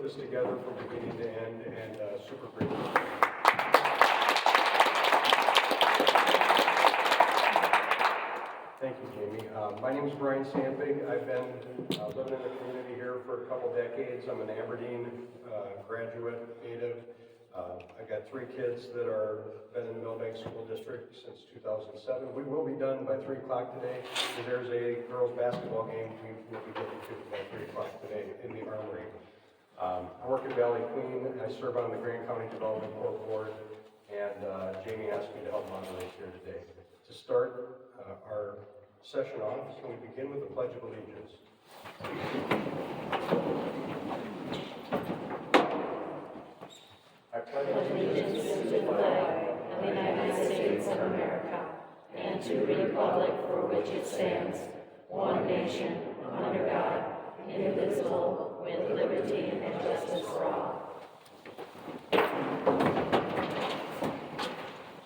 this together from beginning to end, and super grateful. Thank you, Jamie. My name is Brian Sampig. I've been living in the community here for a couple decades. I'm an Aberdeen graduate, native. I've got 3 kids that are been in the Milbank School District since 2007. We will be done by 3 o'clock today. There's a girls' basketball game we will be getting to by 3 o'clock today in the Armory. I work at Valley Queen. I serve on the Grand County Development Corp Board, and Jamie asked me to help moderate here today. To start our session off, can we begin with the Pledge of Allegiance? I pledge allegiance to the flag of the United States of America and to the republic for which it stands, one nation, under God, indivisible, with liberty and justice for all.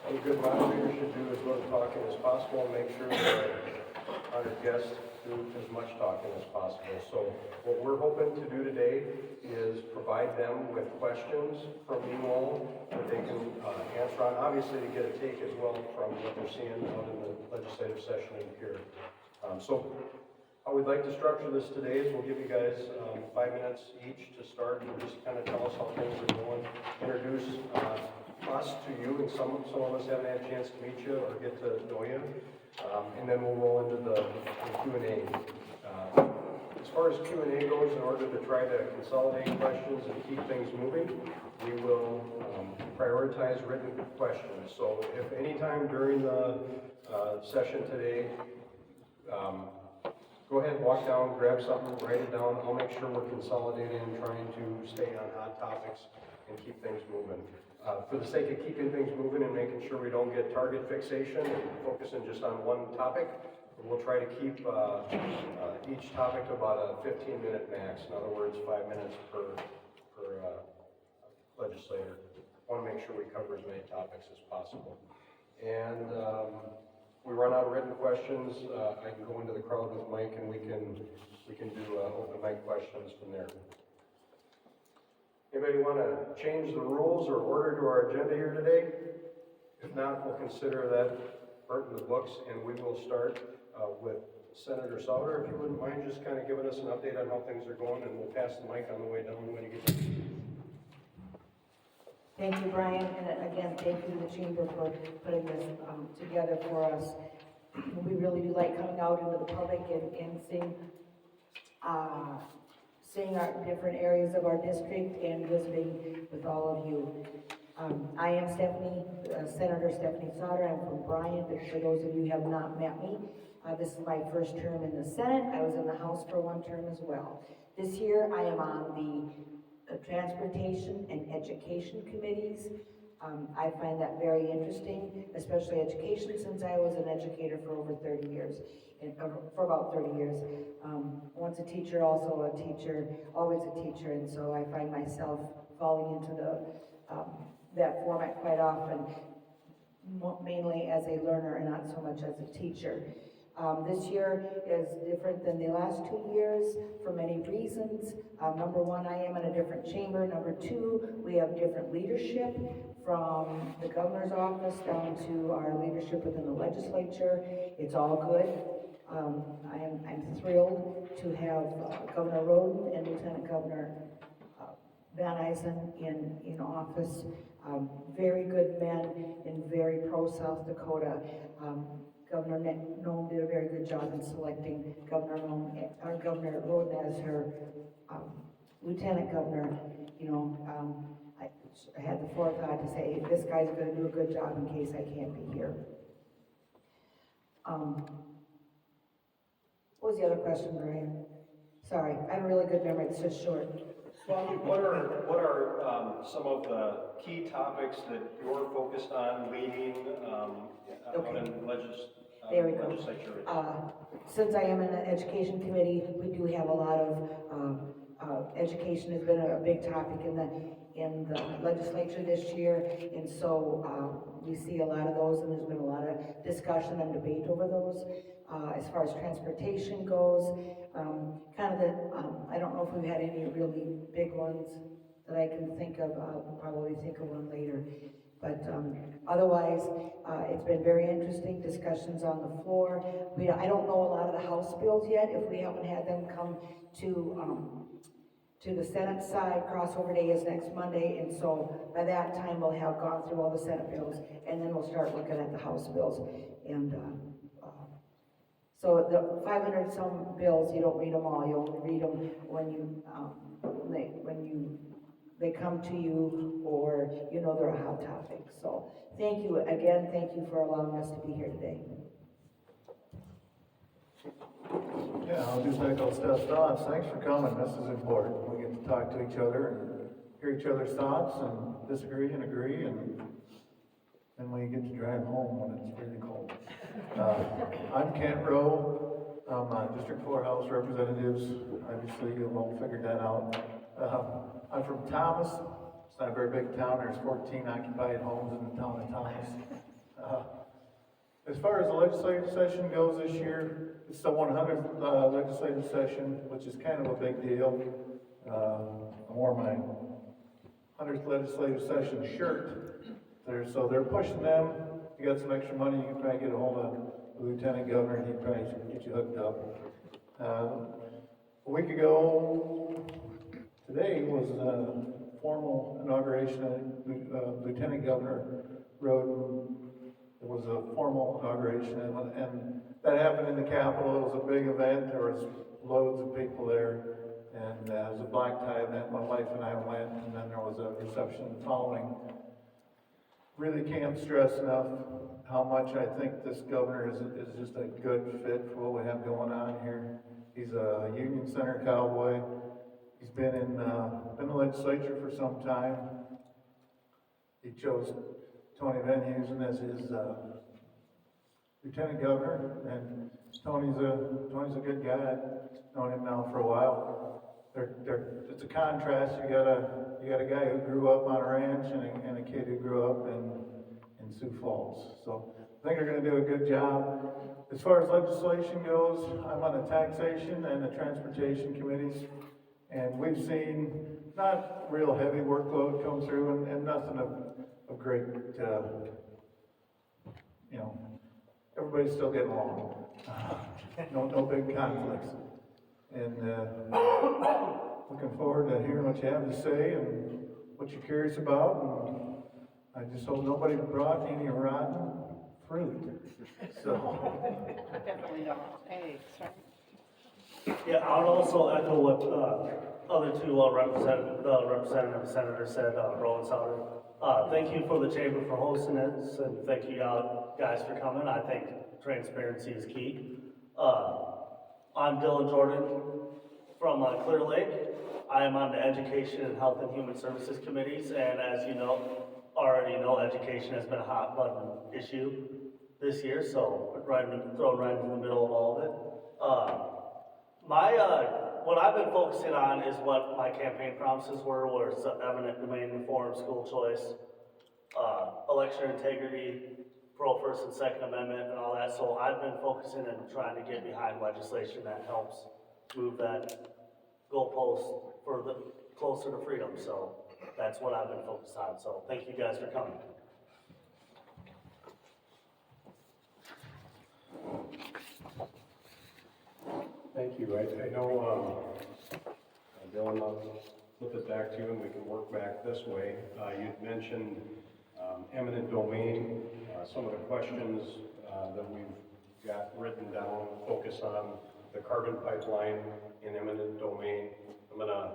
What a good moderator should do as little talking as possible and make sure that our guests do as much talking as possible. So what we're hoping to do today is provide them with questions from you all that they can answer on, obviously to get a take as well from what they're seeing out in the legislative session in here. So how we'd like to structure this today is we'll give you guys 5 minutes each to start and just kind of tell us how things are going, introduce us to you, and some of us haven't had a chance to meet you or get to know you, and then we'll roll into the Q&A. As far as Q&A goes, in order to try to consolidate questions and keep things moving, we will prioritize written questions. So if any time during the session today, go ahead, walk down, grab something, write it down. I'll make sure we're consolidating and trying to stay on hot topics and keep things moving. For the sake of keeping things moving and making sure we don't get target fixation and focusing just on one topic, we'll try to keep each topic to about a 15-minute max. In other words, 5 minutes per legislator. I want to make sure we cover as many topics as possible. And we run out of written questions, I can go into the crowd with Mike and we can do open mic questions from there. Anybody want to change the rules or order to our agenda here today? If not, we'll consider that burnt in the books, and we will start with Senator Sauder, if you wouldn't mind just kind of giving us an update on how things are going, and we'll pass the mic on the way down when you get to Thank you, Brian, and again, thank you to the Chamber for putting this together for us. We really do like coming out into the public and seeing our different areas of our district and visiting with all of you. I am Senator Stephanie Sauder. I'm from Bryan, but for those of you who have not met me, this is my first term in the Senate. I was in the House for 1 term as well. This year, I am on the Transportation and Education Committees. I find that very interesting, especially education, since I was an educator for over 30 years, for about 30 years. Once a teacher, also a teacher, always a teacher, and so I find myself falling into that format quite often, mainly as a learner and not so much as a teacher. This year is different than the last 2 years for many reasons. Number one, I am in a different chamber. Number two, we have different leadership from the governor's office down to our leadership within the legislature. It's all good. I'm thrilled to have Governor Roe and Lieutenant Governor Van Eisen in office. Very good men and very pro-South Dakota. Governor Noem did a very good job in selecting Governor Roden as her lieutenant governor. I had the forethought to say, this guy's going to do a good job in case I can't be here. What was the other question, Brian? Sorry, I have a really good memory. It's just short. Swami, what are some of the key topics that you're focused on leading out in legislature? Since I am in the education committee, we do have a lot of Education has been a big topic in the legislature this year, and so we see a lot of those, and there's been a lot of discussion and debate over those. As far as transportation goes, I don't know if we've had any really big ones that I can think of. I'll probably think of one later. But otherwise, it's been very interesting discussions on the floor. I don't know a lot of the House bills yet, if we haven't had them come to the Senate side. Crossover day is next Monday, and so by that time we'll have gone through all the Senate bills, and then we'll start looking at the House bills. And so the 500 some bills, you don't read them all. You only read them when they come to you, or you know they're a hot topic. So thank you again. Thank you for allowing us to be here today. Yeah, I'll just echo Steph's thoughts. Thanks for coming. This is important. We get to talk to each other and hear each other's thoughts and disagree and agree, and then we get to drive home when it's really cold. I'm Kent Roe. I'm District 4 House Representatives. Obviously, you won't figure that out. I'm from Thomas. It's not a very big town. There's 14 occupied homes in the town of Thomas. As far as the legislative session goes this year, it's the 100th legislative session, which is kind of a big deal. I wore my 100th legislative session shirt there, so they're pushing them. You got some extra money, you can probably get a hold of the Lieutenant Governor, and he'd probably get you hooked up. A week ago, today was a formal inauguration of Lieutenant Governor Roden. It was a formal inauguration, and that happened in the Capitol. It was a big event. There was loads of people there, and it was a black tie event. My wife and I went, and then there was a reception following. Really can't stress enough how much I think this governor is just a good fit for what we have going on here. He's a Union Center cowboy. He's been in the legislature for some time. He chose Tony Van Heusen as his lieutenant governor, and Tony's a good guy. I've known him now for a while. It's a contrast. You got a guy who grew up on a ranch and a kid who grew up in Sioux Falls. So I think they're going to do a good job. As far as legislation goes, I'm on the taxation and the transportation committees, and we've seen not real heavy workload come through, and nothing of great, everybody's still getting along. No big conflicts. And looking forward to hearing what you have to say and what you're curious about. And I just hope nobody brought any rotten fruit. So. Definitely don't want eggs, right? Yeah, I would also echo what other two representative and senators said, Roe and Sauder. Thank you for the chamber for hosting this, and thank you guys for coming. I think transparency is key. I'm Dylan Jordan from Clear Lake. I am on the Education and Health and Human Services Committees, and as you already know, education has been a hot button issue this year, so thrown right into the middle of all of it. What I've been focusing on is what my campaign promises were eminent domain reform, school choice, election integrity, pro First and Second Amendment, and all that. So I've been focusing and trying to get behind legislation that helps move that goalpost closer to freedom. So that's what I've been focused on. So thank you guys for coming. Thank you. I know, Dylan, I'll flip it back to you and we can work back this way. You'd mentioned eminent domain. Some of the questions that we've got written down focus on the carbon pipeline in eminent domain. I'm going to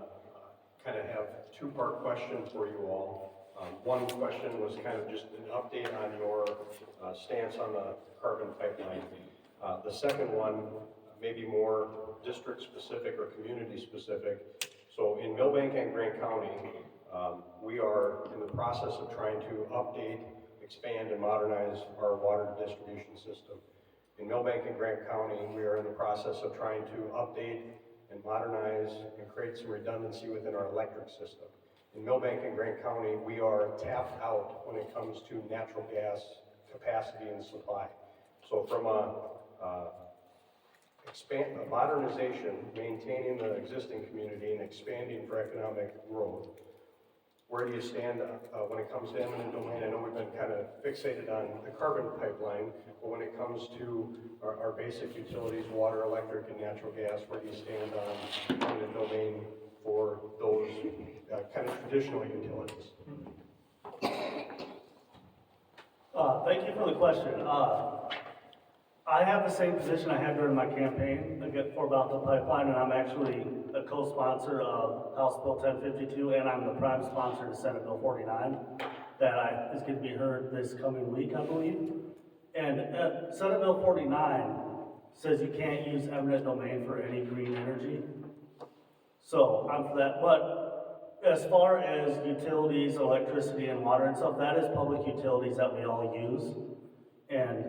kind of have a two-part question for you all. One question was kind of just an update on your stance on the carbon pipeline. The second one, maybe more district-specific or community-specific. So in Milbank and Grant County, we are in the process of trying to update, expand, and modernize our water distribution system. In Milbank and Grant County, we are in the process of trying to update and modernize and create some redundancy within our electric system. In Milbank and Grant County, we are tapped out when it comes to natural gas capacity and supply. So from a modernization, maintaining the existing community and expanding for economic growth, where do you stand when it comes to eminent domain? I know we've been kind of fixated on the carbon pipeline, but when it comes to our basic utilities, water, electric, and natural gas, where do you stand on eminent domain for those kind of traditional utilities? Thank you for the question. I have the same position I had during my campaign for about the pipeline, and I'm actually a co-sponsor of House Bill 1052, and I'm the prime sponsor to Senate Bill 49 that is going to be heard this coming week, I believe. And Senate Bill 49 says you can't use eminent domain for any green energy. So I'm for that. But as far as utilities, electricity, and water and stuff, that is public utilities that we all use. And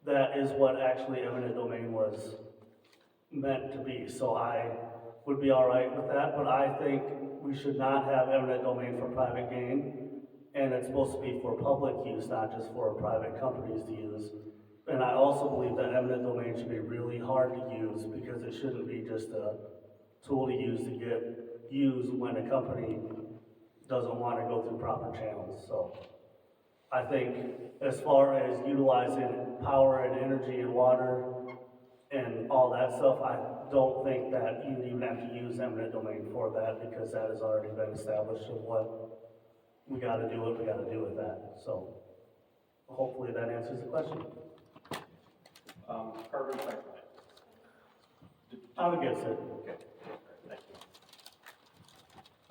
that is what actually eminent domain was meant to be. So I would be all right with that, but I think we should not have eminent domain for private gain, and it's supposed to be for public use, not just for private companies to use. And I also believe that eminent domain should be really hard to use, because it shouldn't be just a tool to get used when a company doesn't want to go through proper channels. So I think as far as utilizing power and energy and water and all that stuff, I don't think that you even have to use eminent domain for that, because that has already been established of what we got to do, what we got to do with that. So hopefully that answers the question. Carbon pipeline. I'm against it. Okay. Thank you.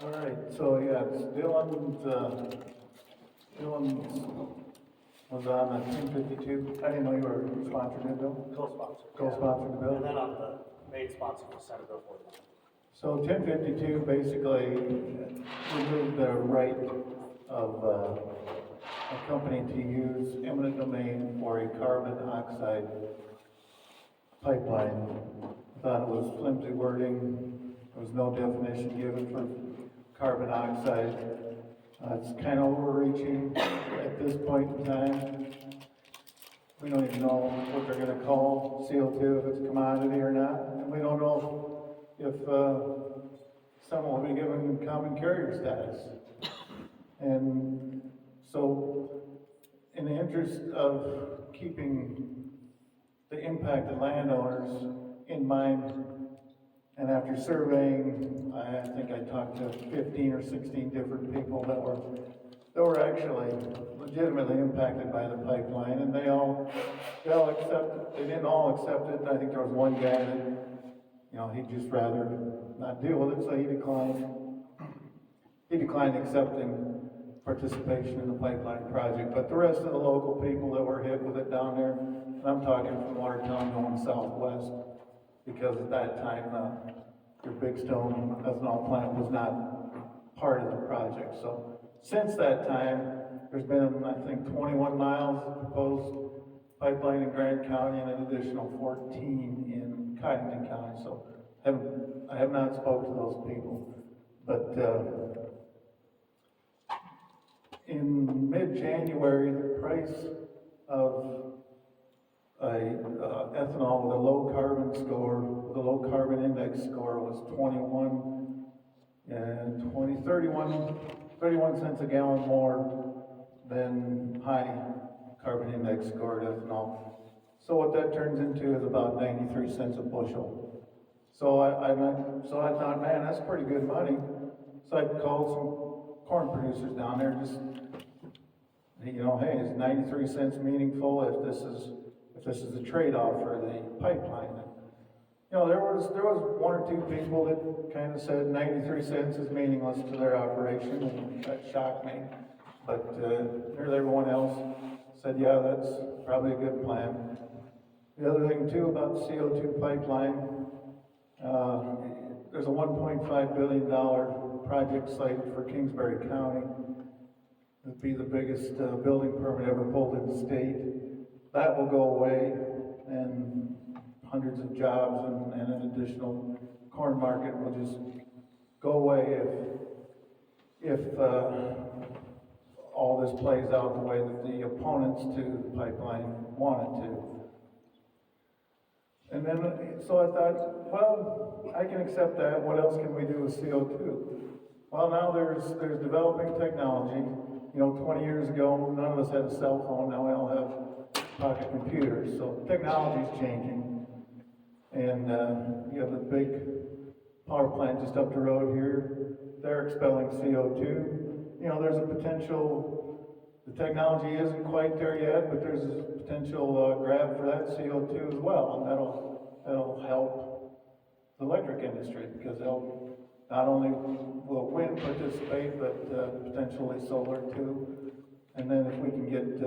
All right, so yeah, Dylan was on 1052. I didn't know you were sponsored it, Bill. Co-sponsor. Co-sponsored the bill. And then I'm the main sponsor for Senate Bill 49. So 1052 basically removed the right of a company to use eminent domain for a carbon oxide pipeline. Thought it was flimsy wording. There was no definition given for carbon oxide. It's kind of overreaching at this point in time. We don't even know what they're going to call CO2, if it's a commodity or not. And we don't know if someone will be given common carrier status. And so, in the interest of keeping the impacted landowners in mind, and after surveying, I think I talked to 15 or 16 different people that were actually legitimately impacted by the pipeline, and they all accepted. They didn't all accept it. I think there was one guy that, he'd just rather not deal with it, so he declined accepting participation in the pipeline project. But the rest of the local people that were hit with it down there, and I'm talking from Watertown going southwest, because at that time, your Big Stone ethanol plant was not part of the project. So since that time, there's been, I think, 21 miles of proposed pipeline in Grant County and an additional 14 in Cottington County. So I have not spoken to those people. But in mid-January, the price of ethanol with a low carbon score, with a low carbon index score, was 31 cents a gallon more than high carbon index scored ethanol. So what that turns into is about 93 cents a bushel. So I thought, man, that's pretty good money. So I called some corn producers down there, just, hey, is 93 cents meaningful if this is a trade-off for the pipeline? There was one or two people that kind of said 93 cents is meaningless to their operation, and that shocked me. But nearly everyone else said, yeah, that's probably a good plan. The other thing too about the CO2 pipeline, there's a $1.5 billion project slated for Kingsbury County. It'd be the biggest building permit ever pulled in the state. That will go away, and hundreds of jobs and an additional corn market will just go away if all this plays out the way that the opponents to the pipeline want it to. And then, so I thought, well, I can accept that. What else can we do with CO2? Well, now there's developing technology. You know, 20 years ago, none of us had a cell phone. Now we all have pocket computers. So technology's changing. And you have the big power plant just up the road here. They're expelling CO2. You know, there's a potential, the technology isn't quite there yet, but there's a potential grab for that CO2 as well, and that'll help the electric industry, because they'll, not only will wind participate, but potentially solar too. And then if we can get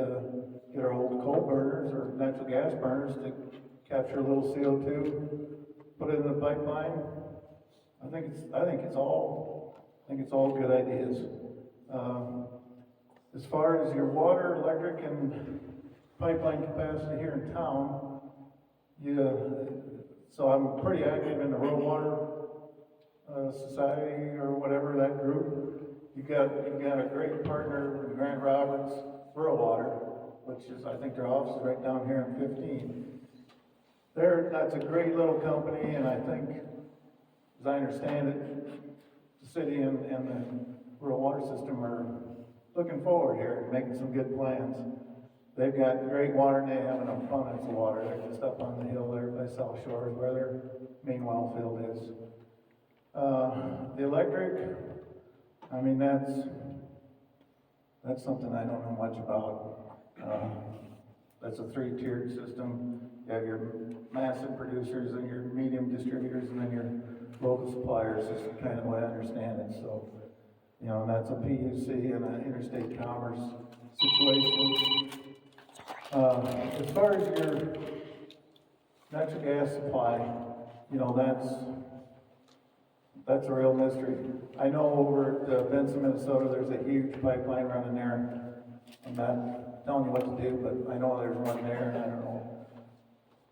our old coal burners or natural gas burners to capture a little CO2, put it in the pipeline, I think it's all good ideas. As far as your water, electric, and pipeline capacity here in town, so I'm pretty active in the Rural Water Society or whatever, that group. You've got a great partner in Grant Roberts, Rural Water, which is, I think their office is right down here in 15. That's a great little company, and I think, as I understand it, the city and the rural water system are looking forward here and making some good plans. They've got great water, and they have an abundance of water. They're just up on the hill there by South Shores, where their main well field is. The electric, I mean, that's something I don't know much about. That's a 3-tiered system. You have your massive producers and your medium distributors, and then your local suppliers, is kind of the way I understand it. So, you know, and that's a PUC and an interstate commerce situation. As far as your natural gas supply, you know, that's a real mystery. I know over at Benson, Minnesota, there's a huge pipeline running there. I'm not telling you what to do, but I know there's one there, and I don't know.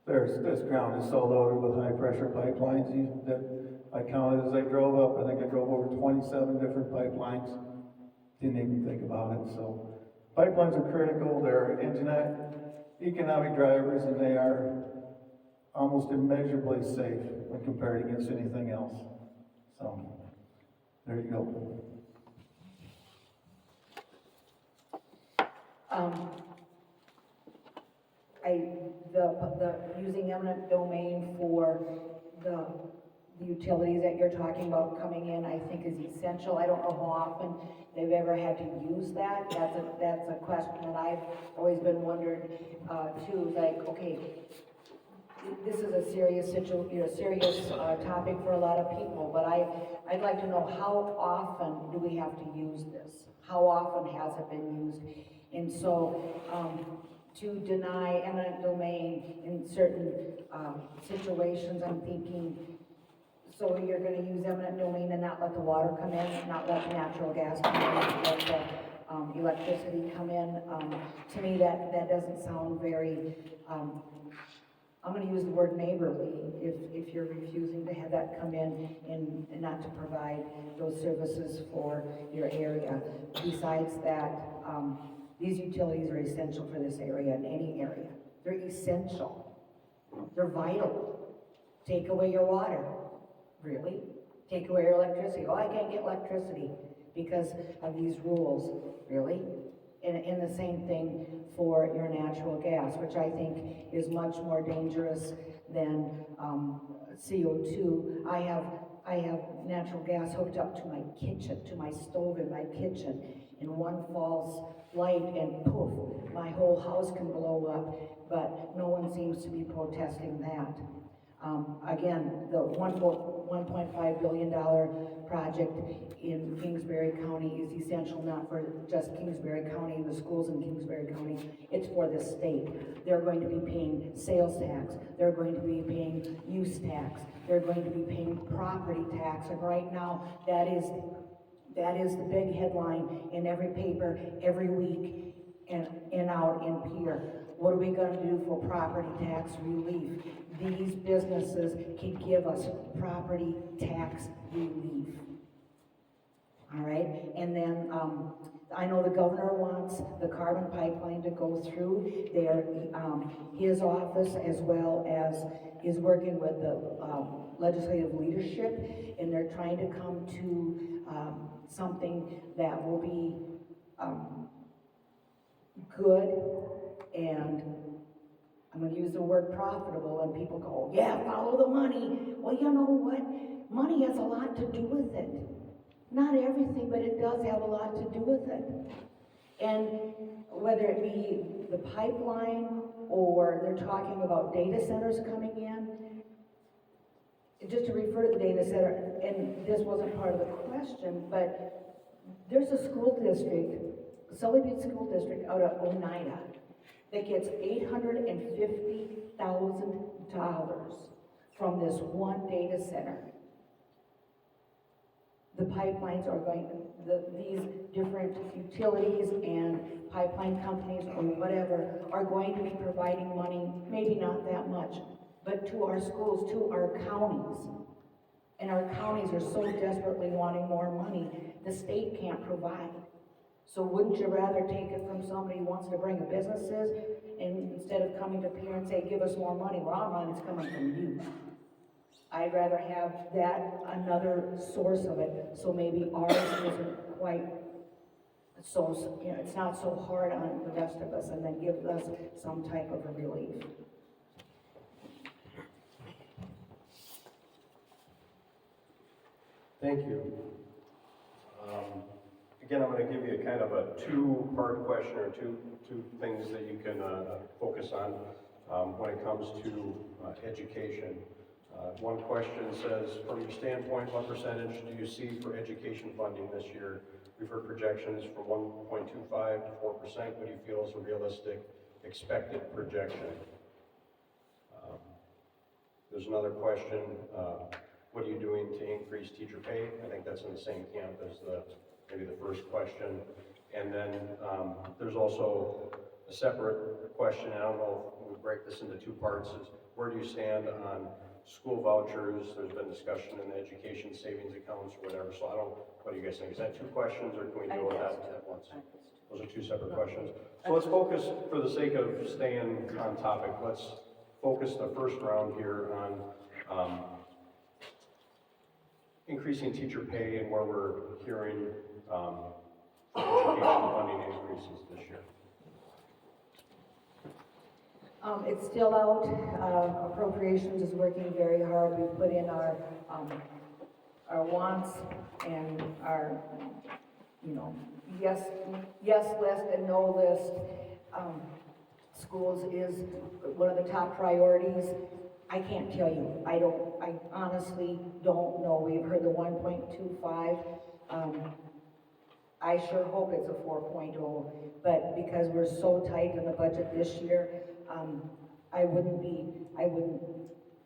This ground is so loaded with high pressure pipelines that I counted as I drove up. I think I drove over 27 different pipelines. Didn't even think about it. So pipelines are critical. They're economic drivers, and they are almost immeasurably safe when compared against anything else. So there you go. Using eminent domain for the utilities that you're talking about coming in, I think is essential. I don't know how often they've ever had to use that. That's a question that I've always been wondering too. Like, okay, this is a serious topic for a lot of people, but I'd like to know, how often do we have to use this? How often has it been used? And so, to deny eminent domain in certain situations, I'm thinking, so you're going to use eminent domain and not let the water come in, not let the natural gas come in, not let the electricity come in. To me, that doesn't sound very, I'm going to use the word neighborly, if you're refusing to have that come in and not to provide those services for your area. Besides that, these utilities are essential for this area and any area. They're essential. They're vital. Take away your water. Really? Take away your electricity. Oh, I can't get electricity because of these rules. Really? And the same thing for your natural gas, which I think is much more dangerous than CO2. I have natural gas hooked up to my kitchen, to my stove in my kitchen, and one false light and poof, my whole house can blow up, but no one seems to be protesting that. Again, the $1.5 billion project in Kingsbury County is essential, not for just Kingsbury County, the schools in Kingsbury County, it's for the state. They're going to be paying sales tax, they're going to be paying use tax, they're going to be paying property tax, and right now that is the big headline in every paper every week and out in Pierre. What are we going to do for property tax relief? these businesses can give us property tax relief. All right, and then, I know the governor wants the carbon pipeline to go through there, his office, as well as is working with the, legislative leadership, and they're trying to come to, something that will be, good, and I'm gonna use the word profitable, and people go, yeah, follow the money. Well, you know what? Money has a lot to do with it. Not everything, but it does have a lot to do with it. And whether it be the pipeline, or they're talking about data centers coming in, just to refer to the data center, and this wasn't part of the question, but there's a school district, Sully Beach School District out of Oneida, that gets $850,000 from this one data center. The pipelines are going, these different utilities and pipeline companies or whatever are going to be providing money, maybe not that much, but to our schools, to our counties. And our counties are so desperately wanting more money, the state can't provide. So wouldn't you rather take it from somebody who wants to bring businesses, and instead of coming to Pierre and say, give us more money, well, our money's coming from you. I'd rather have that, another source of it, so maybe ours isn't quite so, you know, it's not so hard on the rest of us, and then give us some type of a relief. Thank you. Again, I'm going to give you a kind of a two-part question, or two things that you can focus on when it comes to education. One question says, from your standpoint, what percentage do you see for education funding this year? We've heard projections from 1.25 to 4%. What do you feel is a realistic expected projection? There's another question. What are you doing to increase teacher pay? I think that's in the same camp as maybe the first question. And then there's also a separate question, and I don't know if we'll break this into two parts, is where do you stand on school vouchers? There's been discussion in the education savings accounts or whatever, so what do you guys think? Is that two questions, or can we deal with that at once? Those are two separate questions. So let's focus, for the sake of staying on topic, let's focus the first round here on increasing teacher pay and where we're hearing education funding increases this year. It's still out. Appropriations is working very hard. We put in our wants and our, yes list and no list. Schools is one of the top priorities. I can't tell you. I honestly don't know. We've heard the 1.25. I sure hope it's a 4.0, but because we're so tight in the budget this year, I wouldn't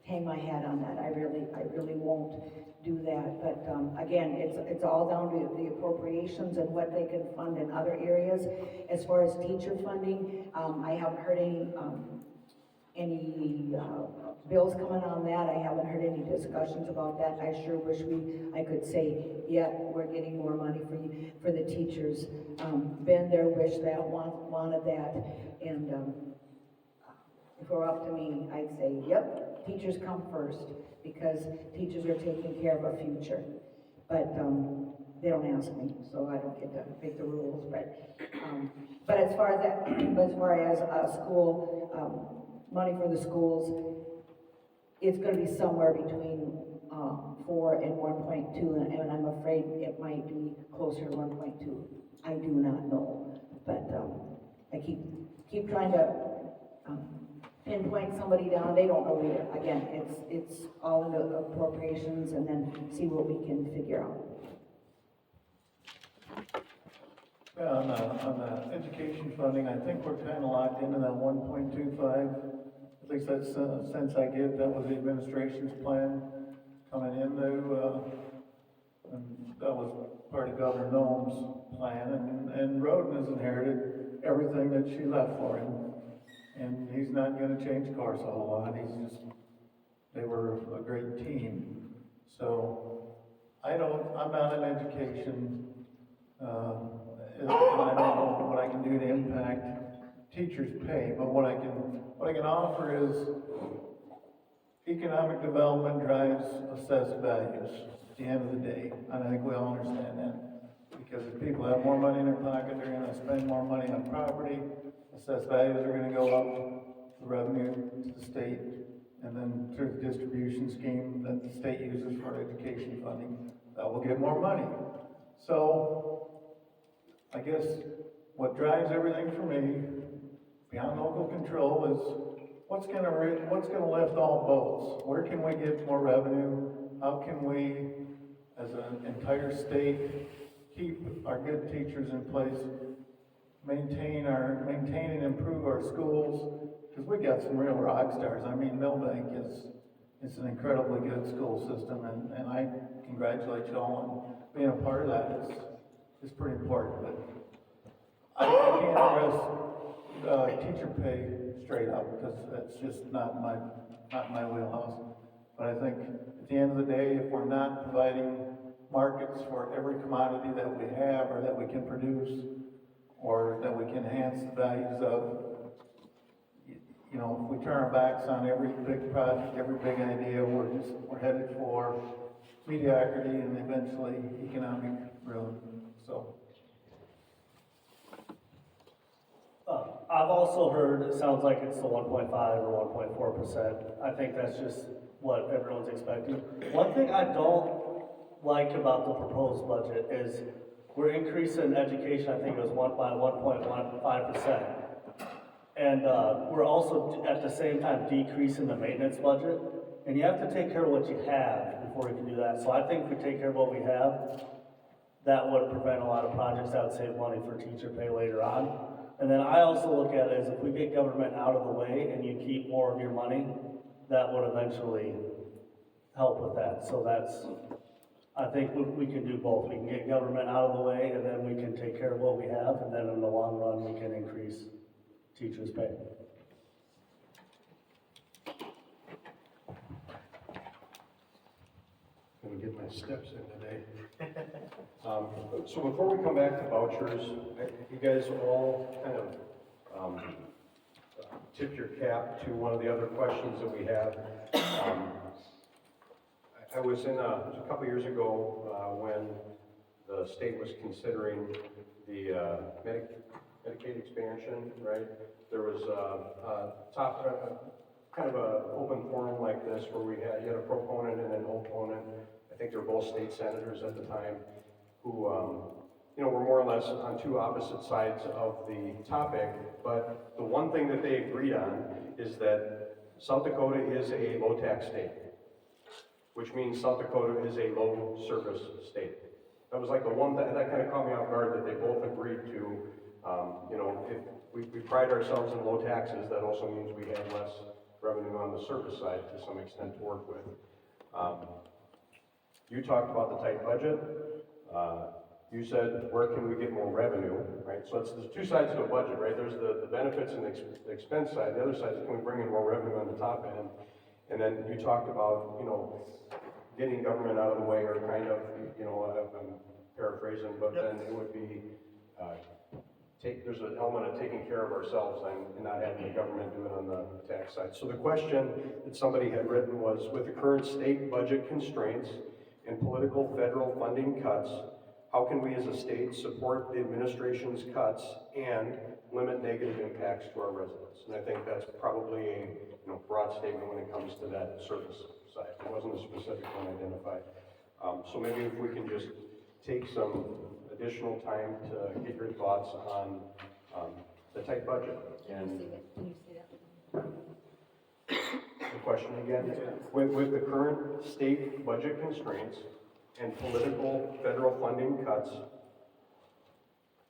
hang my hat on that. I really won't do that. But again, it's all down to the appropriations and what they can fund in other areas. As far as teacher funding, I haven't heard any bills coming on that. I haven't heard any discussions about that. I sure wish I could say, yeah, we're getting more money for the teachers. Been there, wish that, wanted that, and if it were up to me, I'd say, yep, teachers come first, because teachers are taking care of our future. But they don't ask me, so I don't get to make the rules. But as far as that, as far as school money for the schools, it's going to be somewhere between 4 and 1.2, and I'm afraid it might be closer to 1.2. I do not know, but I keep trying to pinpoint somebody down. They don't know either. Again, it's all in the appropriations, and then see what we can figure out. Yeah, on the education funding, I think we're kind of locked into that 1.25. At least that's the sense I get. That was the administration's plan coming into, and that was part of Governor Noem's plan. And Roden has inherited everything that she left for him. And he's not going to change course a whole lot. He's just They were a great team. So I'm not in education, and I don't know what I can do to impact teachers' pay, but what I can offer is economic development drives assessed values at the end of the day, and I think we all understand that. Because if people have more money in their pocket, they're gonna spend more money on property, assessed values are gonna go up, the revenue to the state, and then through the distribution scheme that the state uses for education funding, that will get more money. So, I guess what drives everything for me, beyond local control, is what's gonna lift all boats? Where can we get more revenue? How can we, as an entire state, keep our good teachers in place, maintain and improve our schools? Because we got some real rock stars. I mean, Milbank is an incredibly good school system, and I congratulate you all on being a part of that. It's pretty important, but I can't address teacher pay straight up, because that's just not my wheelhouse. But I think at the end of the day, if we're not providing markets for every commodity that we have or that we can produce, or that we can enhance the values of, you know, if we turn our backs on every big project, every big idea, we're headed for mediocrity and eventually economic ruin. So. I've also heard, it sounds like it's the 1.5 or 1.4%. I think that's just what everyone's expecting. One thing I don't like about the proposed budget is we're increasing education, I think it was by 1.15%. And we're also at the same time decreasing the maintenance budget. And you have to take care of what you have before you can do that. So I think if we take care of what we have, that would prevent a lot of projects that would save money for teacher pay later on. And then I also look at it as if we get government out of the way and you keep more of your money, that would eventually help with that. So I think we can do both. We can get government out of the way, and then we can take care of what we have, and then in the long run, we can increase teachers' pay. Gonna get my steps in today. So before we come back to vouchers, you guys all kind of tip your cap to one of the other questions that we have. I was in a couple years ago when the state was considering the Medicaid expansion, right? There was kind of a open forum like this where you had a proponent and an opponent. I think they were both state senators at the time who, were more or less on two opposite sides of the topic. But the one thing that they agreed on is that South Dakota is a low tax state, which means South Dakota is a low service state. That was like the one that kind of caught me off guard, that they both agreed to. If we pride ourselves in low taxes, that also means we have less revenue on the service side to some extent to work with. You talked about the tight budget. You said, where can we get more revenue, right? So there's two sides to a budget, right? There's the benefits and the expense side. The other side is, can we bring in more revenue on the top end? And then you talked about, getting government out of the way, or kind of, I'm paraphrasing, but then it would be, there's an element of taking care of ourselves and not having the government do it on the tax side. So the question that somebody had written was, with the current state budget constraints and political federal funding cuts, how can we as a state support the administration's cuts and limit negative impacts to our residents? And I think that's probably a broad statement when it comes to that service side. It wasn't a specific one identified. So maybe if we can just take some additional time to get your thoughts on the tight budget. And the question again, with the current state budget constraints and political federal funding cuts,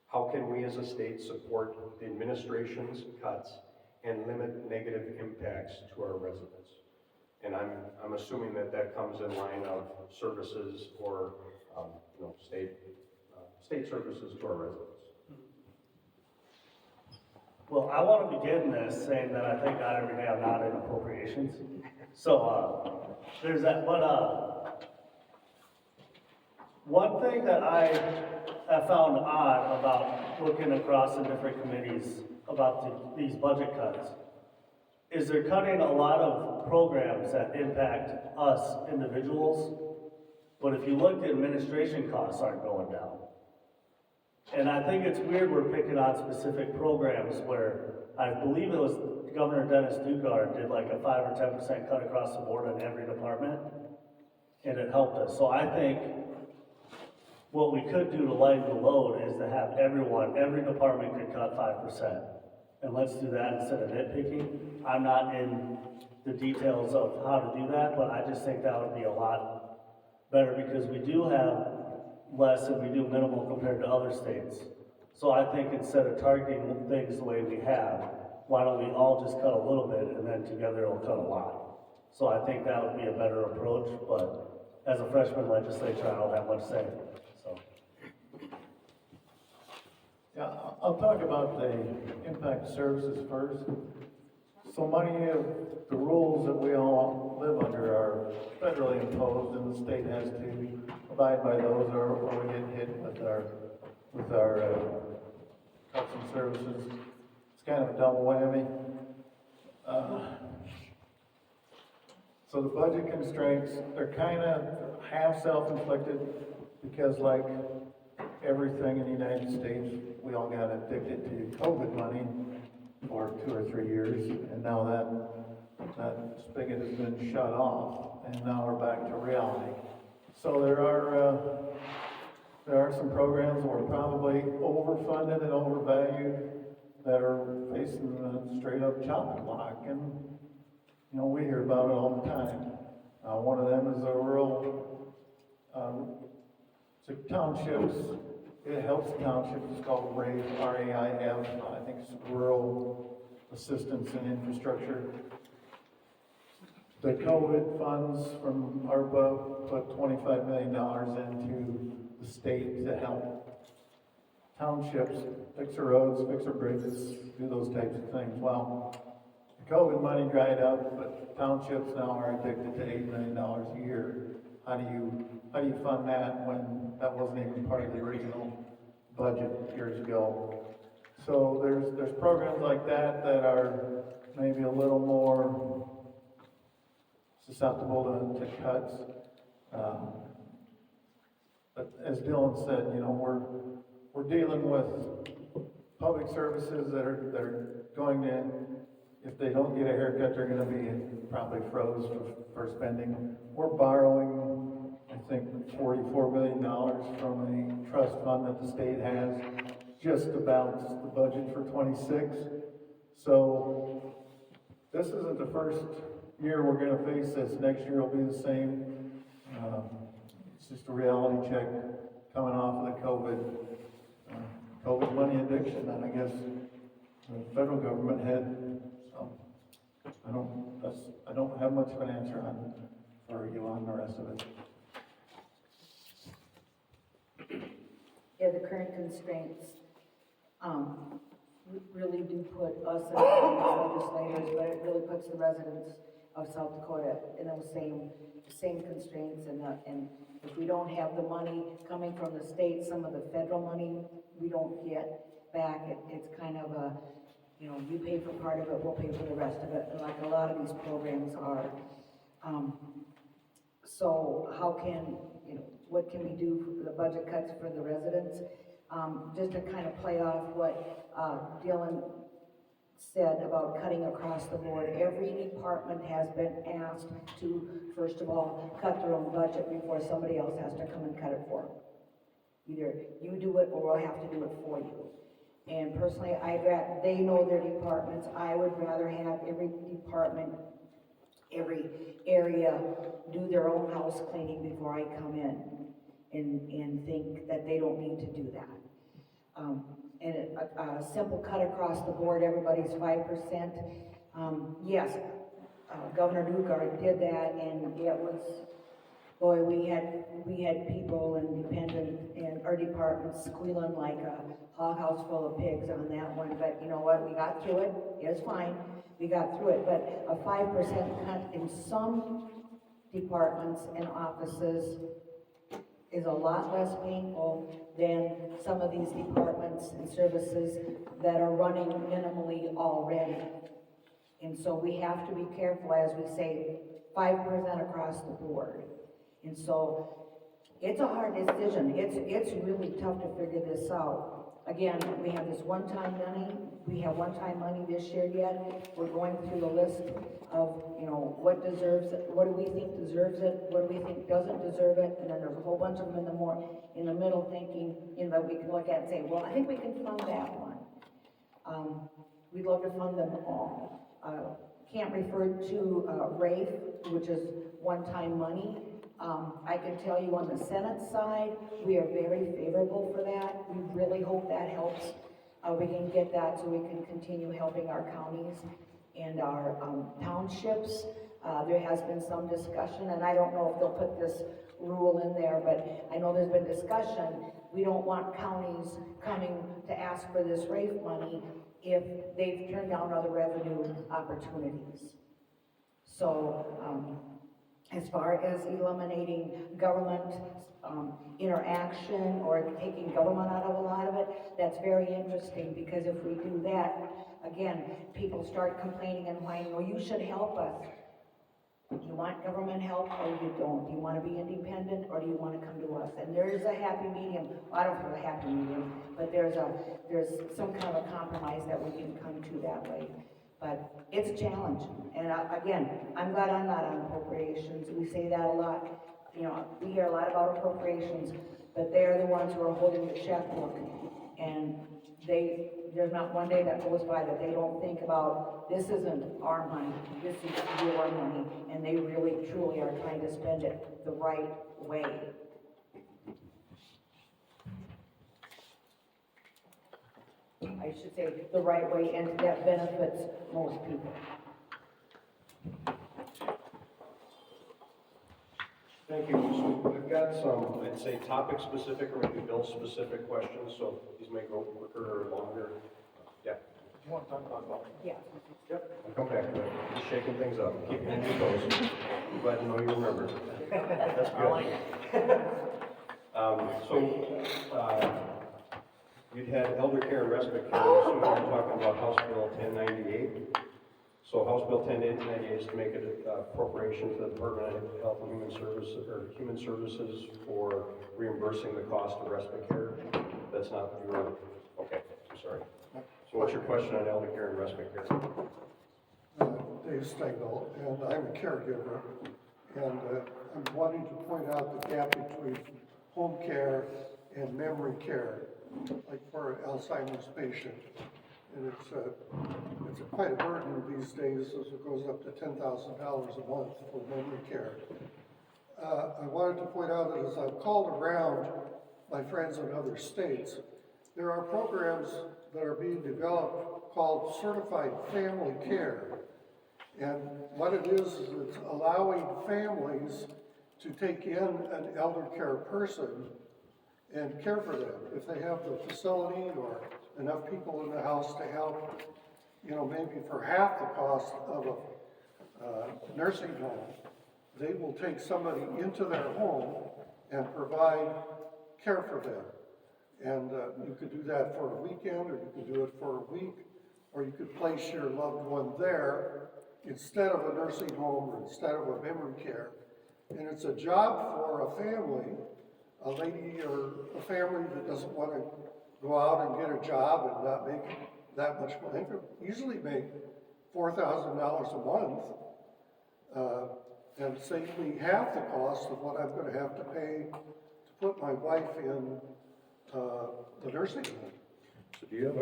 how can we as a state support the administration's cuts and limit negative impacts to our residents? And I'm assuming that comes in line of services or state services to our residents. Well, I want to begin this saying that I thank God every day I'm not in appropriations. So, there's that, but, one thing that I have found odd about looking across the different committees about these budget cuts is they're cutting a lot of programs that impact us individuals, but if you look, the administration costs aren't going down. And I think it's weird we're picking on specific programs where I believe it was Governor Dennis Dugard did like a 5 or 10% cut across the board in every department, and it helped us. So I think what we could do to lighten the load is to have every department could cut 5%. And let's do that instead of nitpicking. I'm not in the details of how to do that, but I just think that would be a lot better because we do have less and we do minimal compared to other states. So I think instead of targeting things the way we have, why don't we all just cut a little bit and then together it'll cut a lot. So I think that would be a better approach, but as a freshman legislature, I don't have much say, so. Yeah, I'll talk about the impact services first. So many of the rules that we all live under are federally imposed, and the state has to abide by those, or we get hit with our cuts and services. It's kind of a double whammy. So the budget constraints, they're kind of half self-inflicted, because like everything in the United States, we all got addicted to COVID money for 2 or 3 years, and now that spigot has been shut off, and now we're back to reality. So there are some programs that were probably overfunded and overvalued that are facing a straight up chopping block, and you know, we hear about it all the time. One of them is the rural townships. It helps townships. It's called RAIF, R-A-I-F. I think it's Rural Assistance and Infrastructure. The COVID funds from ARPA put $25 million into the state to help townships fix their roads, fix their bridges, do those types of things. Well, the COVID money dried up, but townships now are addicted to $8 million a year. How do you fund that when that wasn't even part of the original budget years ago? So there's programs like that that are maybe a little more susceptible to cuts. But as Dylan said, you know, we're dealing with public services that are going to, if they don't get a haircut, they're going to be probably froze for spending. We're borrowing, I think, $44 million from a trust fund that the state has just to balance the budget for 26. So this isn't the first year we're going to face this. Next year will be the same. It's just a reality check coming off of the COVID money addiction that I guess the federal government had. So I don't have much of an answer for you on the rest of it. Yeah, the current constraints, really do put us as legislators, but it really puts the residents of South Dakota in those same constraints, and if we don't have the money coming from the state, some of the federal money we don't get back, it's kind of a, you know, you pay for part of it, we'll pay for the rest of it, like a lot of these programs are. So how can, you know, what can we do for the budget cuts for the residents? Just to kind of play off what Dylan said about cutting across the board, every department has been asked to, first of all, cut their own budget before somebody else has to come and cut it for them. Either you do it or we'll have to do it for you. And personally, they know their departments. I would rather have every department, every area do their own house cleaning before I come in and think that they don't need to do that. And a simple cut across the board, everybody's 5%. Yes, Governor Dugard did that, and it was boy, we had people and dependent and our departments squealing like a hoghouse full of pigs on that one, but you know what, we got through it, it's fine, we got through it, but a 5% cut in some departments and offices is a lot less painful than some of these departments and services that are running minimally already. And so we have to be careful, as we say, 5% across the board. And so it's a hard decision. It's really tough to figure this out. Again, we have this one-time money. We have one-time money this year yet. We're going through the list of, you know, what deserves it, what do we think deserves it, what do we think doesn't deserve it, and then there's a whole bunch of them in the middle thinking, you know, that we can look at and say, well, I think we can fund that one. We'd love to fund them all. Can't refer to RAFE, which is one-time money. I can tell you on the Senate side, we are very favorable for that. We really hope that helps. We can get that so we can continue helping our counties and our townships. There has been some discussion, and I don't know if they'll put this rule in there, but I know there's been discussion. We don't want counties coming to ask for this RAFE money if they've turned down other revenue opportunities. So, as far as eliminating government interaction or taking government out of a lot of it, that's very interesting, because if we do that, again, people start complaining and whining, well, you should help us. Do you want government help or you don't? Do you want to be independent or do you want to come to us? And there is a happy medium. Well, I don't feel a happy medium, but there's some kind of a compromise that we can come to that way. But it's a challenge. And again, I'm glad I'm not on appropriations. We say that a lot. You know, we hear a lot about appropriations, but they're the ones who are holding the checkbook. And there's not one day that goes by that they don't think about, this isn't our money, this is your money, and they really, truly are trying to spend it the right way. I should say the right way, and that benefits most people. Thank you. So we've got some, I'd say, topic-specific or maybe bill-specific questions, so these may go quicker or longer. Yeah. You want to talk about Yeah. Yep. I'll come back to it. Just shaking things up, keeping in your toes. I'm glad to know you remember. That's good. You'd had elder care and respite care, so we were talking about House Bill 1098. So House Bill 1098 is to make an appropriation to the Department of Health and Human Services for reimbursing the cost of respite care. That's not what you were, okay, I'm sorry. So what's your question on elder care and respite care? Dave Stengel, and I'm a caregiver, and I'm wanting to point out the gap between home care and memory care, like for an Alzheimer's patient. And it's quite a burden these days, as it goes up to $10,000 a month for memory care. I wanted to point out that as I've called around my friends in other states, there are programs that are being developed called Certified Family Care. And what it is it's allowing families to take in an elder care person and care for them. If they have the facility or enough people in the house to help, you know, maybe for half the cost of a nursing home, they will take somebody into their home and provide care for them. And you could do that for a weekend, or you could do it for a week, or you could place your loved one there instead of a nursing home or instead of a memory care. And it's a job for a family, a lady or a family that doesn't want to go out and get a job and not make that much money. They could easily make $4,000 a month and save me half the cost of what I'm going to have to pay to put my wife in the nursing home. So do you have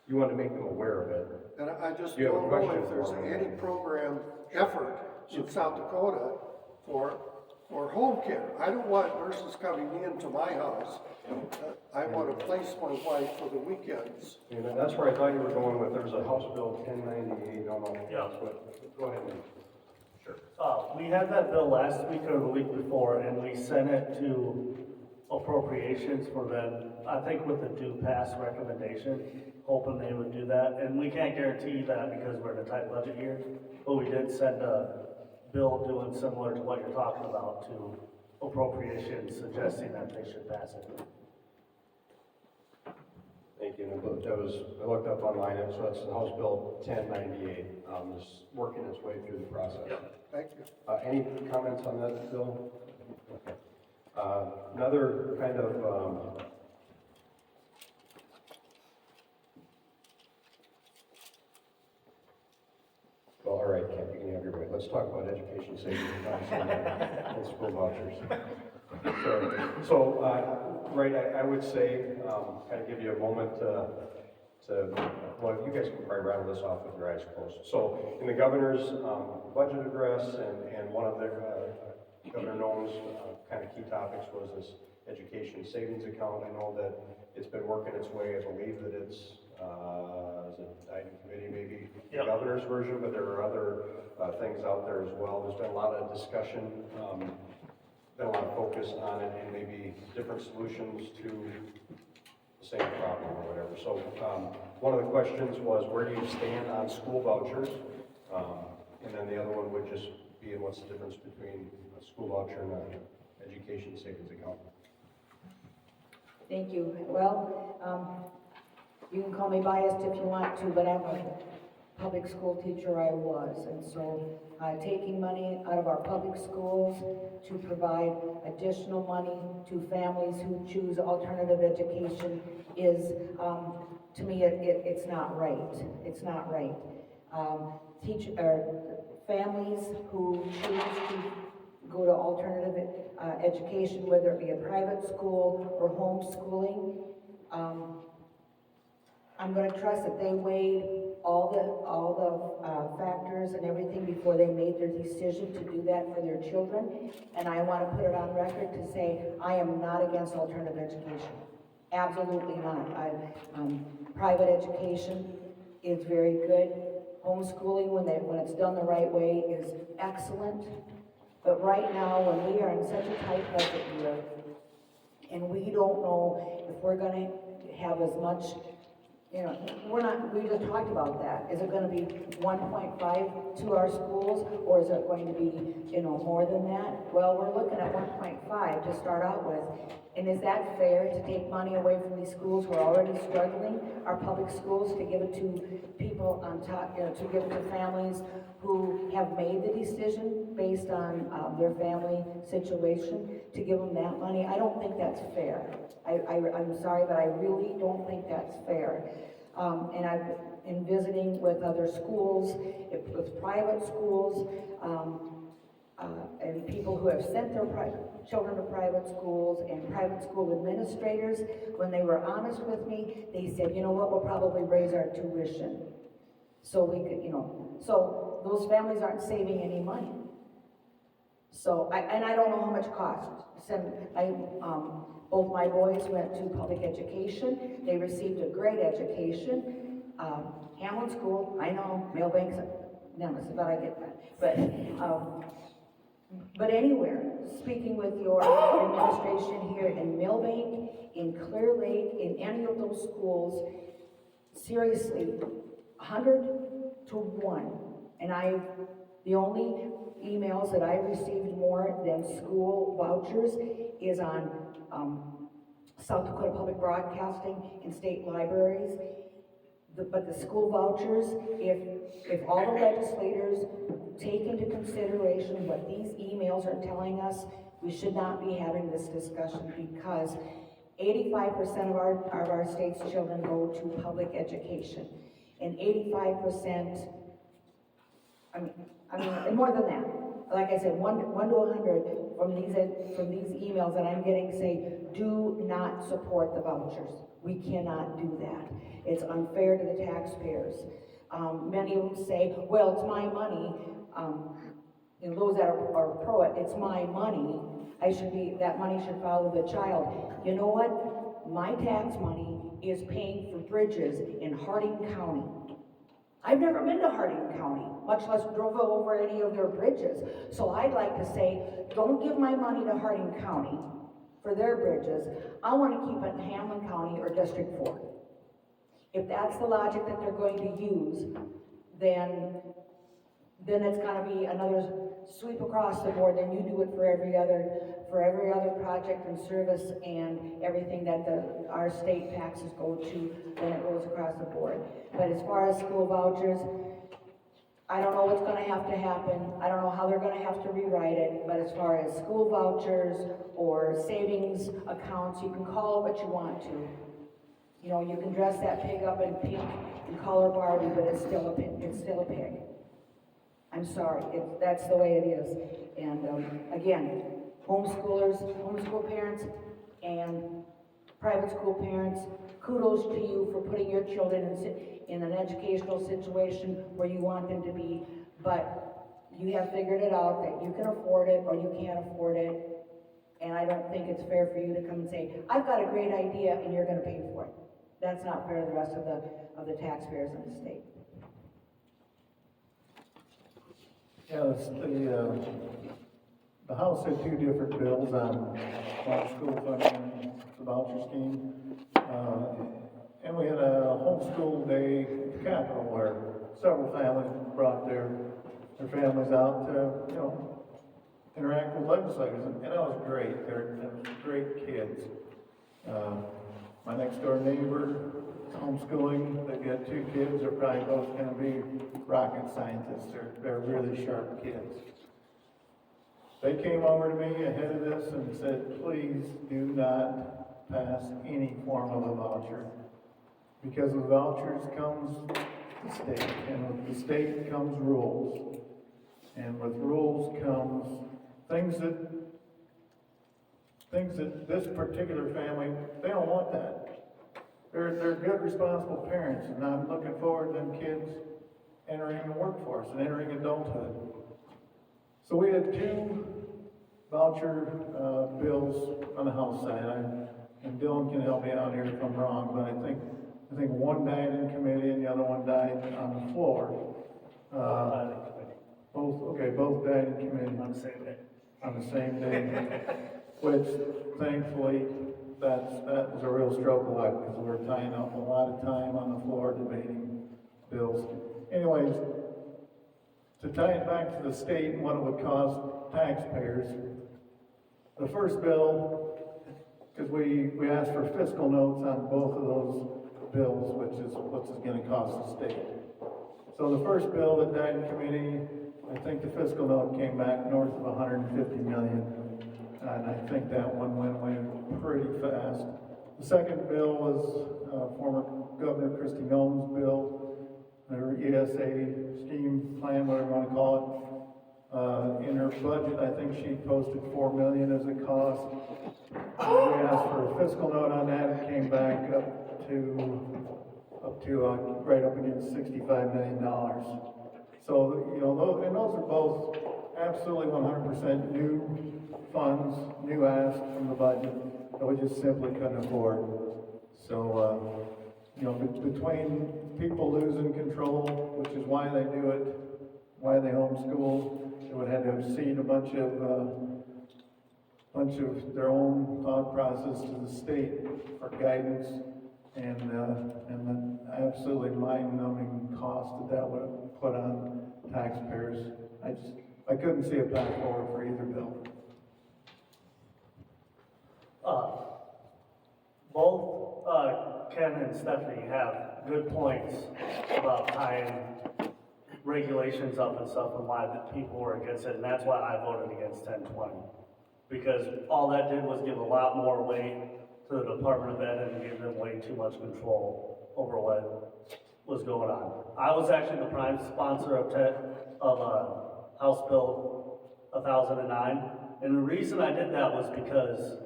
you want to make them aware of it? And I just You have a don't know question if there's for me? any program effort in South Dakota for home care. I don't want nurses coming into my house. I want to place my wife for the weekends. And that's where I thought you were going with, there's a House Bill 1098, no, Yeah. but go ahead. We had that bill last week or the week before, and we sent it to appropriations for them, I think with a due pass recommendation, hoping they would do that. And we can't guarantee that because we're in a tight budget year, but we did send a bill doing similar to what you're talking about to appropriations, suggesting that they should pass it. Thank you. And I looked up online, so it's House Bill 1098, is working its way through the process. Thank you. Any comments on that, Bill? Okay. Another kind of, well, all right, Kent, you can have your way. Let's talk about education safety and school vouchers. Right, I would say, kind of give you a moment well, you guys can probably rattle this off with your eyes closed. So, in the governor's budget address and one of their, Governor Noem's kind of key topics was this education savings account. I know that it's been working its way. I believe that it's, is it item committee maybe, the governor's version, but there are other things out there as well. There's been a lot of discussion, been a lot of focus on it and maybe different solutions to the same problem or whatever. So one of the questions was, where do you stand on school vouchers? And then the other one would just be, what's the difference between a school voucher and an education savings account? Thank you. Well, you can call me biased if you want to, but I'm a public school teacher, I was. And so taking money out of our public schools to provide additional money to families who choose alternative education is, to me, it's not right. It's not right. Families who choose to go to alternative education, whether it be a private school or homeschooling, I'm going to trust that they weighed all the factors and everything before they made their decision to do that for their children. And I want to put it on record to say I am not against alternative education. Absolutely not. Private education is very good. Homeschooling, when it's done the right way, is excellent. But right now, when we are in such a tight budget year, and we don't know if we're going to have as much, we just talked about that. Is it going to be 1.5 to our schools, or is it going to be, more than that? Well, we're looking at 1.5 to start out with. And is that fair to take money away from these schools who are already struggling, our public schools, to give it to people on top, to give it to families who have made the decision based on their family situation, to give them that money? I don't think that's fair. I'm sorry, but I really don't think that's fair. And I've been visiting with other schools, with private schools, and people who have sent their children to private schools, and private school administrators. When they were honest with me, they said, you know what, we'll probably raise our tuition. So we could, so those families aren't saving any money. So, and I don't know how much it costs. Both my boys went to public education. They received a great education. Hamlin School, I know, Milbank's nemesis, but I get that. But anywhere, speaking with your administration here in Milbank, in Clear Lake, in any of those schools, seriously, 100 to 1. And the only emails that I received more than school vouchers is on South Dakota Public Broadcasting and state libraries. But the school vouchers, if all the legislators take into consideration what these emails are telling us, we should not be having this discussion, because 85% of our state's children go to public education. And 85%, I mean, and more than that. Like I said, 1 to 100 from these emails that I'm getting say, do not support the vouchers. We cannot do that. It's unfair to the taxpayers. Many of them say, well, it's my money. Those that are pro it, it's my money. That money should follow the child. You know what? My tax money is paying for bridges in Harding County. I've never been to Hardin County, much less drove over any of their bridges. So I'd like to say, don't give my money to Hardin County for their bridges. I want to keep it in Hamlin County or District 4. If that's the logic that they're going to use, then it's gonna be another sweep across the board, then you do it for every other project and service and everything that our state taxes go to, then it goes across the board. But as far as school vouchers, I don't know what's gonna have to happen, I don't know how they're gonna have to rewrite it, but as far as school vouchers or savings accounts, you can call it what you want to. You know, you can dress that pig up in pink and call her Barbie, but it's still a pig, I'm sorry, that's the way it is. And again, homeschool parents and private school parents, kudos to you for putting your children in an educational situation where you want them to be, but you have figured it out that you can afford it or you can't afford it. And I don't think it's fair for you to come and say, I've got a great idea and you're gonna pay for it. That's not fair to the rest of the taxpayers in the state. Yeah, the House had two different bills on school funding, the voucher scheme. And we had a homeschool day at the Capitol where several families brought their families out to, interact with legislators, and that was great. They're great kids. My next door neighbor, homeschooling, they've got two kids, they're probably both gonna be rocket scientists. They're really sharp kids. They came over to me ahead of this and said, please do not pass any form of a voucher. Because with vouchers comes the state, and with the state comes rules. And with rules comes things that this particular family, they don't want that. They're good, responsible parents, and I'm looking forward to them kids entering the workforce and entering adulthood. So we had two voucher bills on the House side, and Dylan can help me out here if I'm wrong, but I think one died in committee and the other one died on the floor. Both died in committee. On the same day. On the same day, which thankfully, that was a real struggle, because we're tying up a lot of time on the floor debating bills. Anyways, to tie it back to the state and what it would cost taxpayers, the first bill, because we asked for fiscal notes on both of those bills, which is what's it going to cost the state. So the first bill that died in committee, I think the fiscal note came back north of 150 million. And I think that one went away pretty fast. The second bill was former Governor Kristi Noem's bill, her ESA scheme plan, whatever you want to call it. In her budget, I think she posted $4 million as a cost. We asked for a fiscal note on that. It came back up to right up against $65 million. So, those are both absolutely 100% new funds, new ask from the budget that we just simply couldn't afford. So, between people losing control, which is why they do it, why they homeschool, they would have to cede a bunch of their own thought process to the state for guidance, and the absolutely mind-numbing cost that would have put on taxpayers. I couldn't see a path forward for either bill. Both Ken and Stephanie have good points about tying regulations up and stuff and why the people were against it, and that's why I voted against 1020. Because all that did was give a lot more weight to the Department of Ed and give them way too much control over what was going on. I was actually the prime sponsor of House Bill 1009, and the reason I did that was because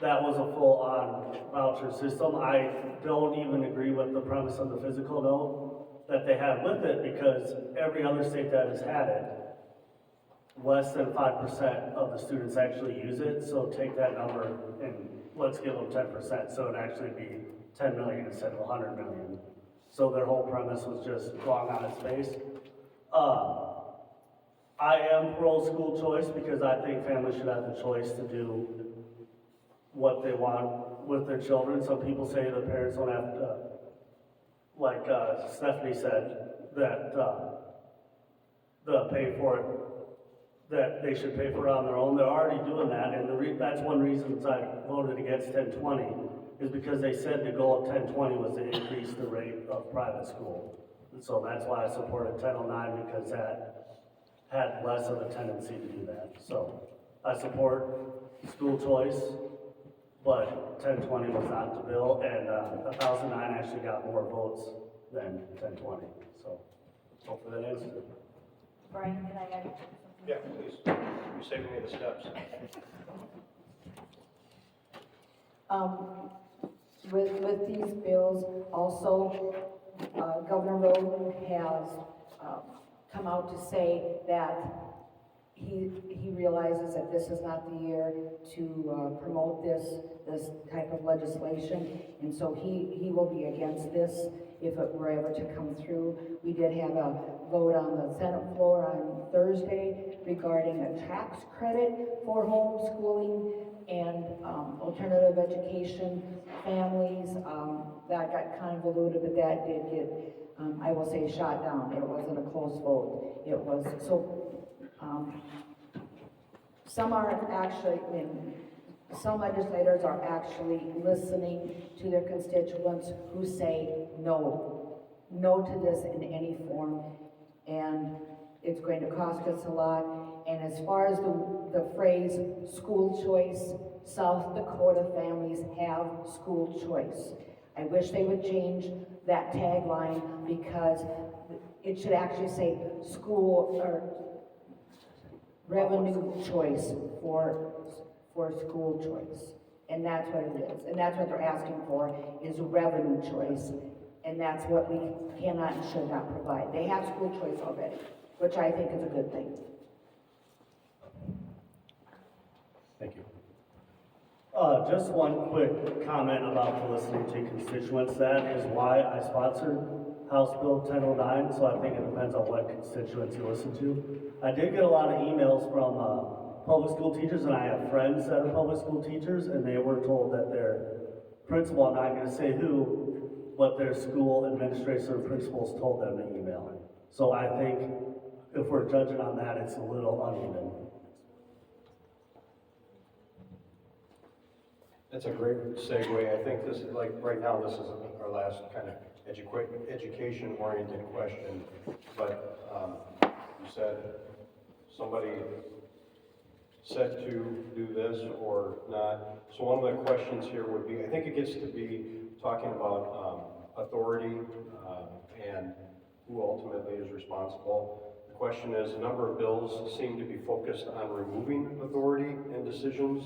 that was a full-on voucher system. I don't even agree with the premise of the physical note that they had with it, because every other state that has had it, less than 5% of the students actually use it. So take that number and let's give them 10%, so it'd actually be 10 million instead of 100 million. So their whole premise was just wrong on its face. I am pro school choice because I think families should have the choice to do what they want with their children. Some people say the parents don't have to, like Stephanie said, that pay for it, that they should pay for it on their own. They're already doing that, and that's one reason I voted against 1020, is because they said the goal of 1020 was to increase the rate of private school. And so that's why I supported 1009, because that had less of a tendency to do that. So I support school choice, but 1020 was not the bill, and 1009 actually got more votes than 1020. So hopefully that answers it. Brian, can I add something? Yeah, please. You're saving me the steps. With these bills, also, Governor Roe has, come out to say that he realizes that this is not the year to, promote this type of legislation, and so he will be against this if it were ever to come through. We did have a vote on the Senate floor on Thursday regarding a tax credit for homeschooling and alternative education families. That got convoluted, but that did get, I will say, shot down. It wasn't a close vote. It was, so, some are actually, some legislators are actually listening to their constituents who say no to this in any form, and it's going to cost us a lot. And as far as the phrase school choice, South Dakota families have school choice. I wish they would change that tagline, because it should actually say school or revenue choice for school choice. And that's what it is. And that's what they're asking for, is revenue choice. And that's what we cannot and should not provide. They have school choice already, which I think is a good thing. Thank you. Just one quick comment about the listening to constituents. That is why I sponsored House Bill 1009, so I think it depends on what constituents you listen to. I did get a lot of emails from public school teachers, and I have friends that are public school teachers, and they were told that their principal, I'm not going to say who, but their school administrator and principals told them to email. So I think if we're judging on that, it's a little uneven. That's a great segue. I think this is, like, right now, this is our last kind of education-oriented question. But you said somebody said to do this or not. So one of the questions here would be, I think it gets to be talking about authority and who ultimately is responsible. The question is, a number of bills seem to be focused on removing authority and decisions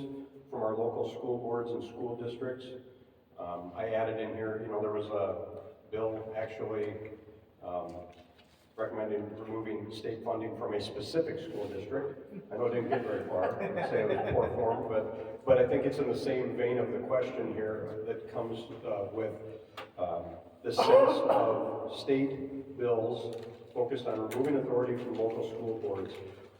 from our local school boards and school districts. I added in here, there was a bill actually recommending removing state funding from a specific school district. I know it didn't get very far, I'd say it was poor form, but I think it's in the same vein of the question here that comes with the sense of state bills focused on removing authority from local school boards.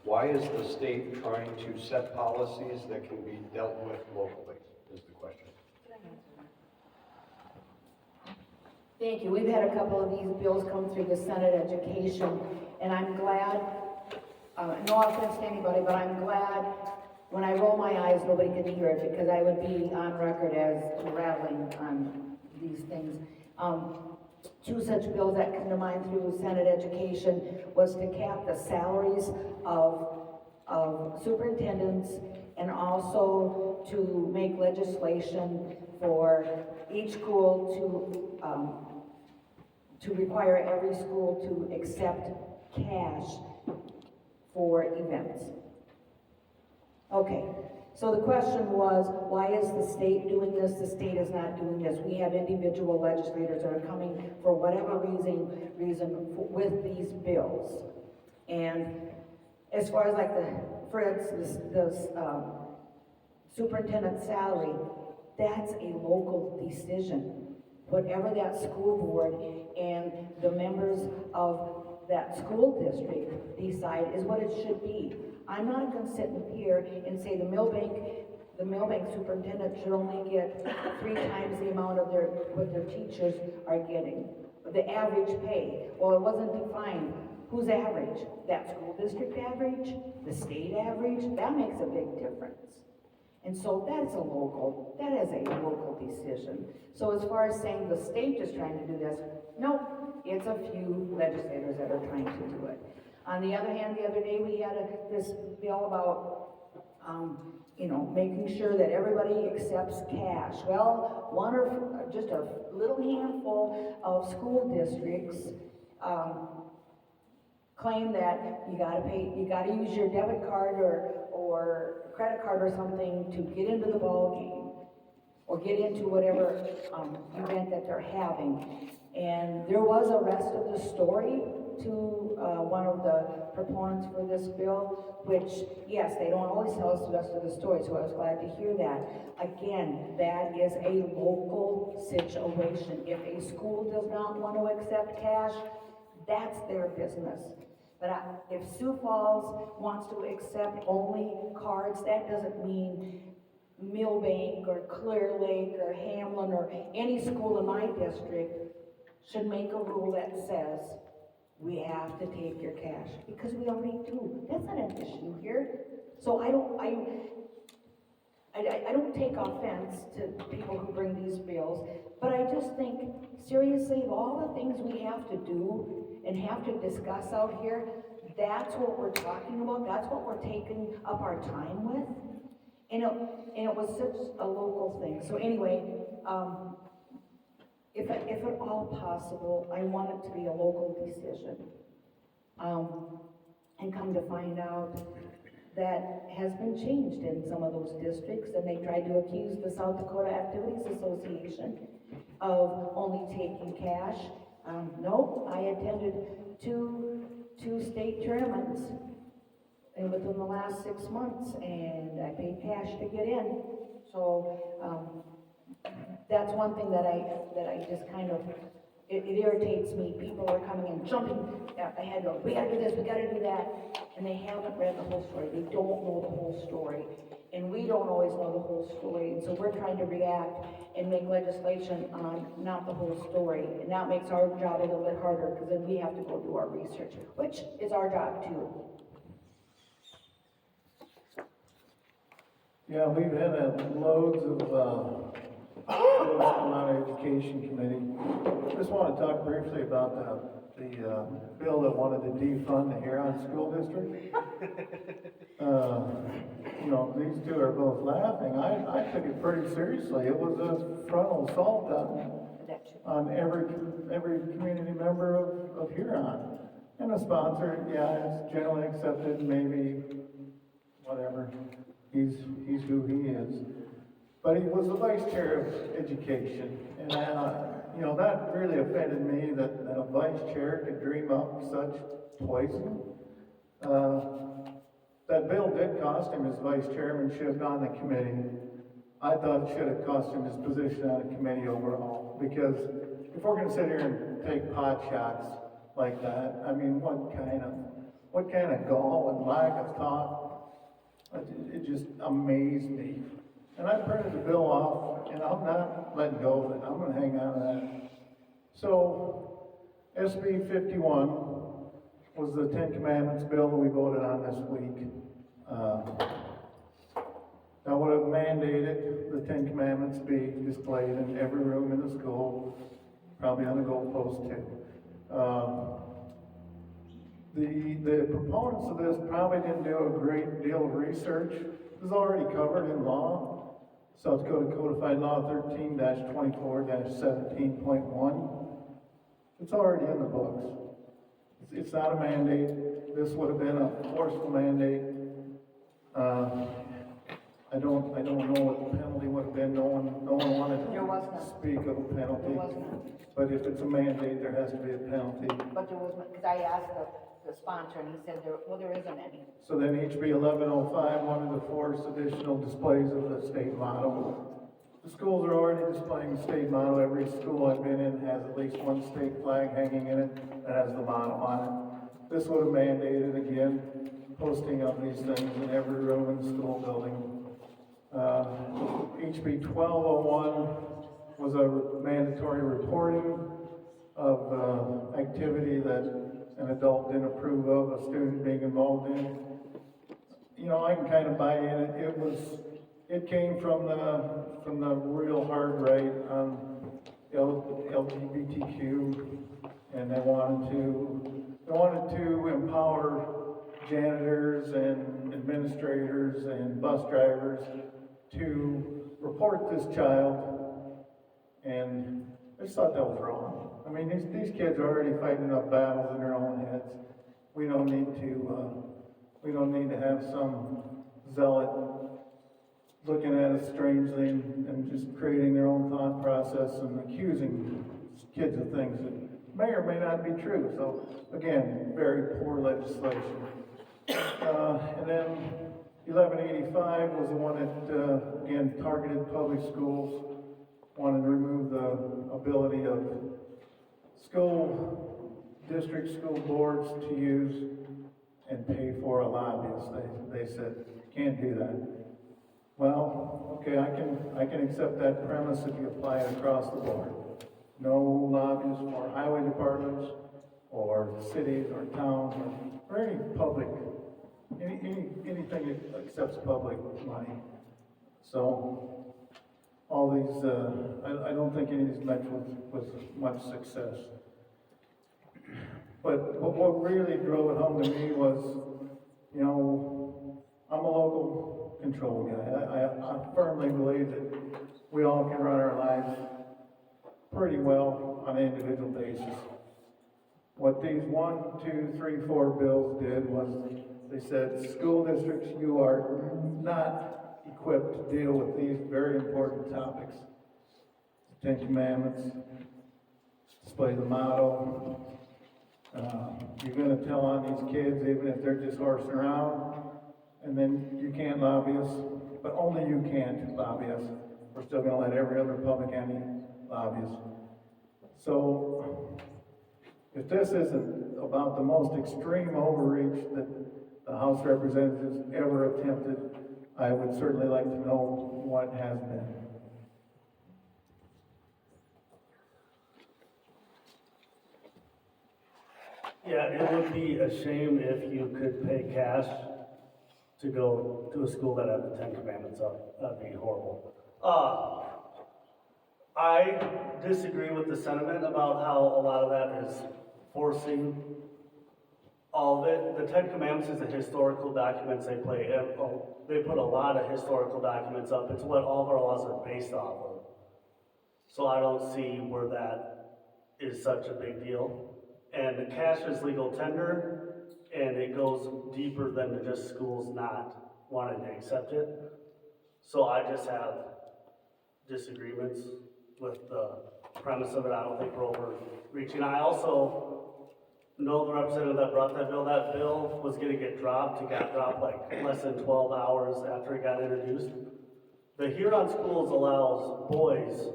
Why is the state trying to set policies that can be dealt with locally, is the question. Thank you. We've had a couple of these bills come through the Senate Education, and I'm glad, no offense to anybody, but I'm glad when I roll my eyes, nobody can hear it, because I would be on record as rattling on these things. Two such bills that come to mind through Senate Education was to cap the salaries of superintendents, and also to make legislation for each school to require every school to accept cash for events. Okay, so the question was, why is the state doing this? The state is not doing this. We have individual legislators that are coming for whatever reason with these bills. And as far as for instance, the superintendent's salary, that's a local decision. whatever that school board and the members of that school district decide is what it should be. I'm not gonna sit here and say the Milbank superintendent should only get 3 times the amount of what their teachers are getting. The average pay, well, it wasn't defined. Who's average? That school district average? The state average? That makes a big difference. And so that is a local decision. So as far as saying the state is trying to do this, no, it's a few legislators that are trying to do it. On the other hand, the other day we had this bill about, making sure that everybody accepts cash. Well, just a little handful of school districts, claim that you gotta use your debit card or credit card or something to get into the ball game or get into whatever event that they're having. And there was a rest of the story to one of the proponents for this bill, which, yes, they don't always tell us the rest of the story, so I was glad to hear that. Again, that is a local situation. If a school does not want to accept cash, that's their business. But if Sioux Falls wants to accept only cards, that doesn't mean Milbank or Clear Lake or Hamlin or any school in my district should make a rule that says we have to take your cash, because we already do. That's not an issue here. So I don't take offense to people who bring these bills, but I just think, seriously, of all the things we have to do and have to discuss out here, that's what we're talking about, that's what we're taking up our time with. And it was such a local thing. So anyway, if at all possible, I want it to be a local decision. And come to find out that has been changed in some of those districts, and they tried to accuse the South Dakota Activities Association of only taking cash. No, I attended two state tournaments within the last 6 months, and I paid cash to get in. So that's one thing that I just kind of, it irritates me. People are coming and jumping ahead of, we gotta do this, we gotta do that, and they haven't read the whole story. They don't know the whole story, and we don't always know the whole story, and so we're trying to react and make legislation on not the whole story, and that makes our job a little bit harder, because then we have to go do our research, which is our job too. Yeah, we've had loads of bills come out of Education Committee. Just want to talk briefly about the bill that wanted to defund the Huron School District. These two are both laughing. I took it pretty seriously. It was a frontal assault on every community member of Huron. And the sponsor, yeah, it's generally accepted, maybe, whatever. He's who he is. But he was the vice chair of education. And that really offended me that a vice chair could dream up such poison. That bill did cost him his vice chairmanship on the committee. I thought it should have cost him his position on the committee overall. Because if we're going to sit here and take pot shots like that, I mean, what kind of gall and lack of thought? It just amazed me. And I printed the bill off, and I'm not letting go of it. I'm going to hang on to that. So, SB 51 was the Ten Commandments bill that we voted on this week. That would have mandated the Ten Commandments be displayed in every room in the school, probably on the goalpost too. The proponents of this probably didn't do a great deal of research. This is already covered in law. South Dakota Codified Law 13-24-17.1. It's already in the books. It's not a mandate. This would have been a forceful mandate. I don't know what the penalty would have been. No one wanted to speak of a penalty. There was none. But if it's a mandate, there has to be a penalty. But there was, because I asked the sponsor, and he said there isn't any. So then HB 1105 wanted to force additional displays of the state motto. The schools are already displaying the state motto. Every school I've been in has at least one state flag hanging in it that has the motto on it. This would have mandated, again, posting of these things in every room in the school building. HB 1201 was a mandatory reporting of activity that an adult didn't approve of, a student being involved in. You know, I can kind of buy in it. It came from the real hard right on LGBTQ, and they wanted to empower janitors and administrators and bus drivers to report this child, and I just thought that was wrong. I mean, these kids are already fighting enough battles in their own heads. We don't need to have some zealot looking at us strangely and just creating their own thought process and accusing kids of things that may or may not be true. So again, very poor legislation. And then 1185 was the one that, again, targeted public schools, wanted to remove the ability of school districts, school boards to use and pay for a lobbyist. They said, can't do that. Well, okay, I can accept that premise if you apply it across the board. No lobbyists for highway departments or cities or towns or any public, anything that accepts public money. So all these, I don't think any of these met with much success. But what really drove it home to me was, you know, I'm a local control guy. I firmly believe that we all can run our lives pretty well on an individual basis. What these 1, 2, 3, 4 bills did was they said, school districts, you are not equipped to deal with these very important topics. Ten Commandments, display the motto. You're going to tell on these kids, even if they're just horsing around, and then you can't lobby us, but only you can't lobby us. We're still going to let every other public entity lobby us. So, if this isn't about the most extreme overreach that the House of Representatives ever attempted, I would certainly like to know what has been. Yeah, it would be a shame if you could pay cash to go to a school that had the 10 Commandments up. That'd be horrible. I disagree with the sentiment about how a lot of that is forcing all of it. The 10 Commandments is the historical documents they play. They put a lot of historical documents up. It's what all of our laws are based off of. So I don't see where that is such a big deal. And the cash is legal tender, and it goes deeper than just schools not wanting to accept it. So I just have disagreements with the premise of it. I don't think we're overreaching. I also know the representative that brought that bill. That bill was gonna get dropped. It got dropped like less than 12 hours after it got introduced. The Huron Schools allows boys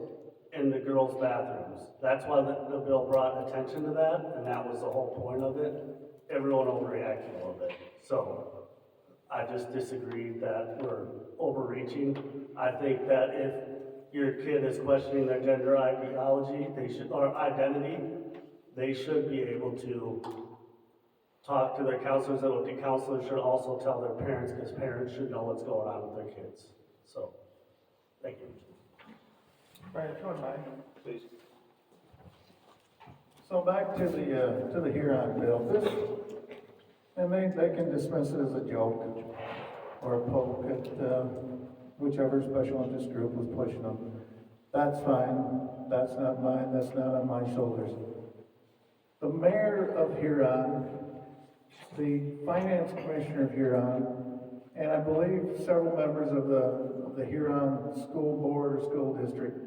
in the girls' bathrooms. That's why the bill brought attention to that, and that was the whole point of it. Everyone overreacted a little bit. So I just disagree that we're overreaching. I think that if your kid is questioning their gender ideology, or identity, they should be able to talk to their counselors. And the counselors should also tell their parents, because parents should know what's going on with their kids. So, thank you. Brian, if you wouldn't mind, please. So back to the Huron bill. And they can dismiss it as a joke or a poke at whichever special interest group was pushing them. That's fine. That's not mine. That's not on my shoulders. The mayor of Huron, the finance commissioner of Huron, and I believe several members of the Huron school board or school district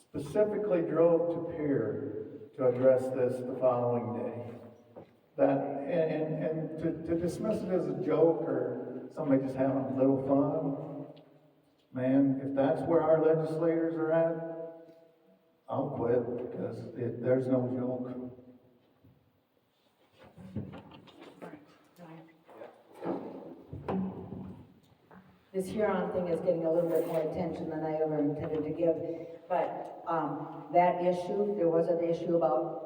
specifically drove to Pierre to address this the following day. To dismiss it as a joke or somebody just having a little fun, man, if that's where our legislators are at, I'll quit, because there's no joke. This Huron thing is getting a little bit more attention than I ever intended to give, but, that issue, there was an issue about,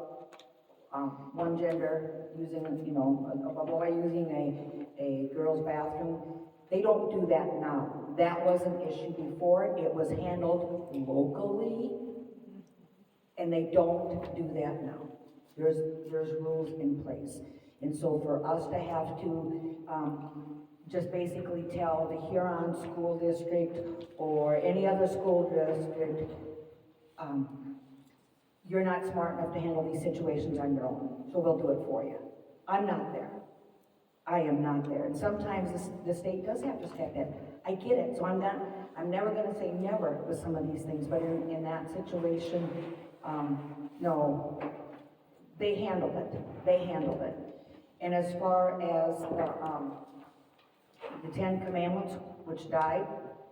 one gender using, a boy using a girl's bathroom. They don't do that now. That was an issue before, it was handled locally, and they don't do that now. There's rules in place. And so for us to have to, just basically tell the Huron School District or any other school district, you're not smart enough to handle these situations on your own, so we'll do it for you. I'm not there. I am not there. And sometimes the state does have to step in. I get it, so I'm never gonna say never with some of these things, but in that situation, no, they handled it. And as far as the 10 Commandments, which died,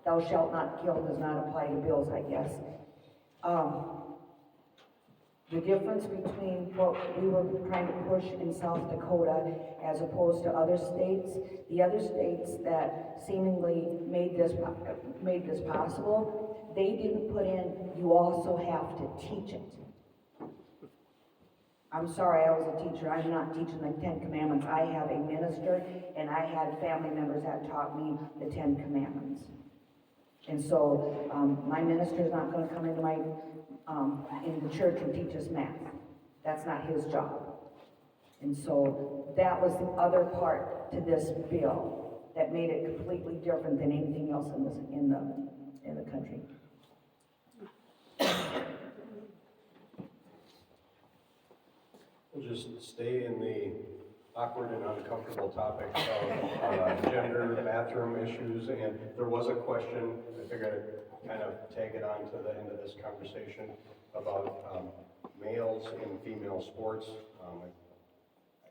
thou shalt not kill, does not apply to bills, I guess. The difference between what we were trying to push in South Dakota as opposed to other states, the other states that seemingly made this possible, they didn't put in, you also have to teach it. I'm sorry, I was a teacher. I'm not teaching the 10 Commandments. I have a minister, and I had family members that taught me the 10 Commandments. And so, my minister is not going to come into my, in the church and teach us math. That's not his job. And so, that was the other part to this bill that made it completely different than anything else in the country. We'll just stay in the awkward and uncomfortable topic of gender, bathroom issues, and there was a question, I figured I'd kind of tag it on to the end of this conversation about males in female sports.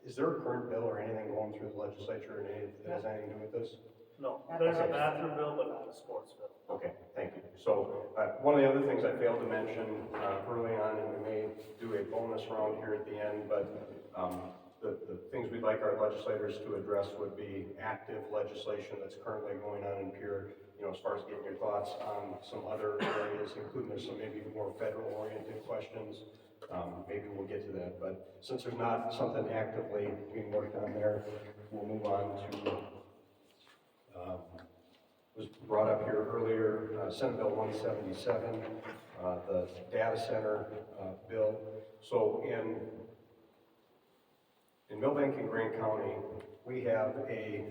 Is there a current bill or anything going through the legislature that has anything to do with this? No, there's a bathroom bill, but not a sports bill. Okay, thank you. So, one of the other things I failed to mention early on, and we may do a bonus round here at the end, but the things we'd like our legislators to address would be active legislation that's currently going on in Pierre, as far as getting your thoughts on some other areas, including there's some maybe more federal-oriented questions. Maybe we'll get to that, but since there's not something actively being worked on there, we'll move on to was brought up here earlier, Senate Bill 177, the data center bill. So in Milbank and Grant County, we have a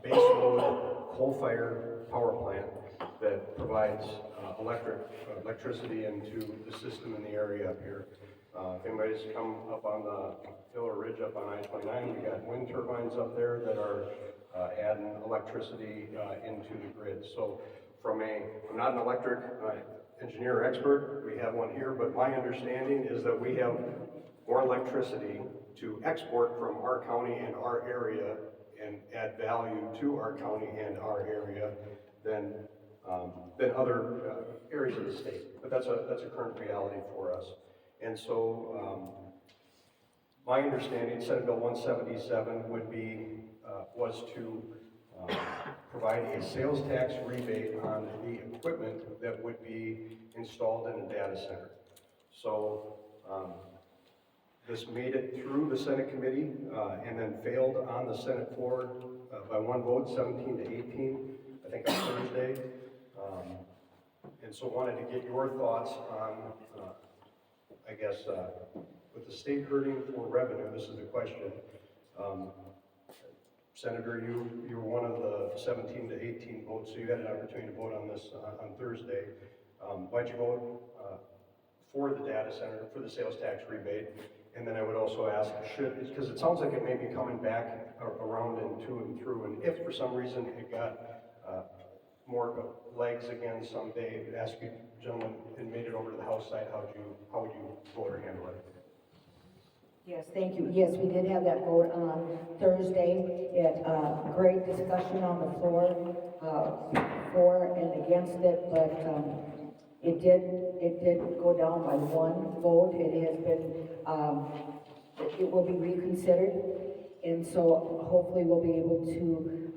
baseload coal-fired power plant that provides electricity into the system in the area up here. If anybody's come up on the hill or ridge up on I-29, we got wind turbines up there that are adding electricity into the grid. So I'm not an electric engineer or expert, we have one here, but my understanding is that we have more electricity to export from our county and our area and add value to our county and our area than other areas of the state. But that's a current reality for us. And so my understanding, Senate Bill 177 was to provide a sales tax rebate on the equipment that would be installed in a data center. So this made it through the Senate committee and then failed on the Senate floor by one vote, 17 to 18, I think on Thursday. And so wanted to get your thoughts on, with the state hurting for revenue, this is the question. Senator, you were one of the 17 to 18 votes, so you had an opportunity to vote on this on Thursday. Why'd you vote for the data center, for the sales tax rebate? And then I would also ask, because it sounds like it may be coming back around and to and through, and if for some reason it got more legs again someday, I'd ask you, gentlemen, and made it over to the House side, how would you vote or handle it? Yes, thank you. Yes, we did have that vote on Thursday. Great discussion on the floor, for and against it, but, it did go down by one vote. It has been, it will be reconsidered. And so hopefully we'll be able to,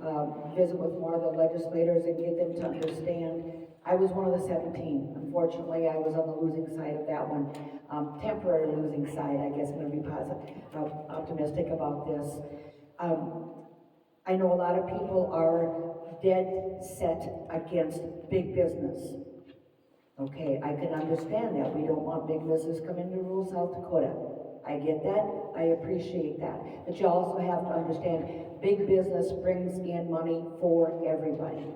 visit with more of the legislators and get them to understand. I was one of the 17. Unfortunately, I was on the losing side of that one. Temporary losing side, I guess I'm gonna be optimistic about this. I know a lot of people are dead set against big business. Okay, I can understand that. We don't want big business coming to rural South Dakota. I get that, I appreciate that. But you also have to understand, big business brings in money for everybody.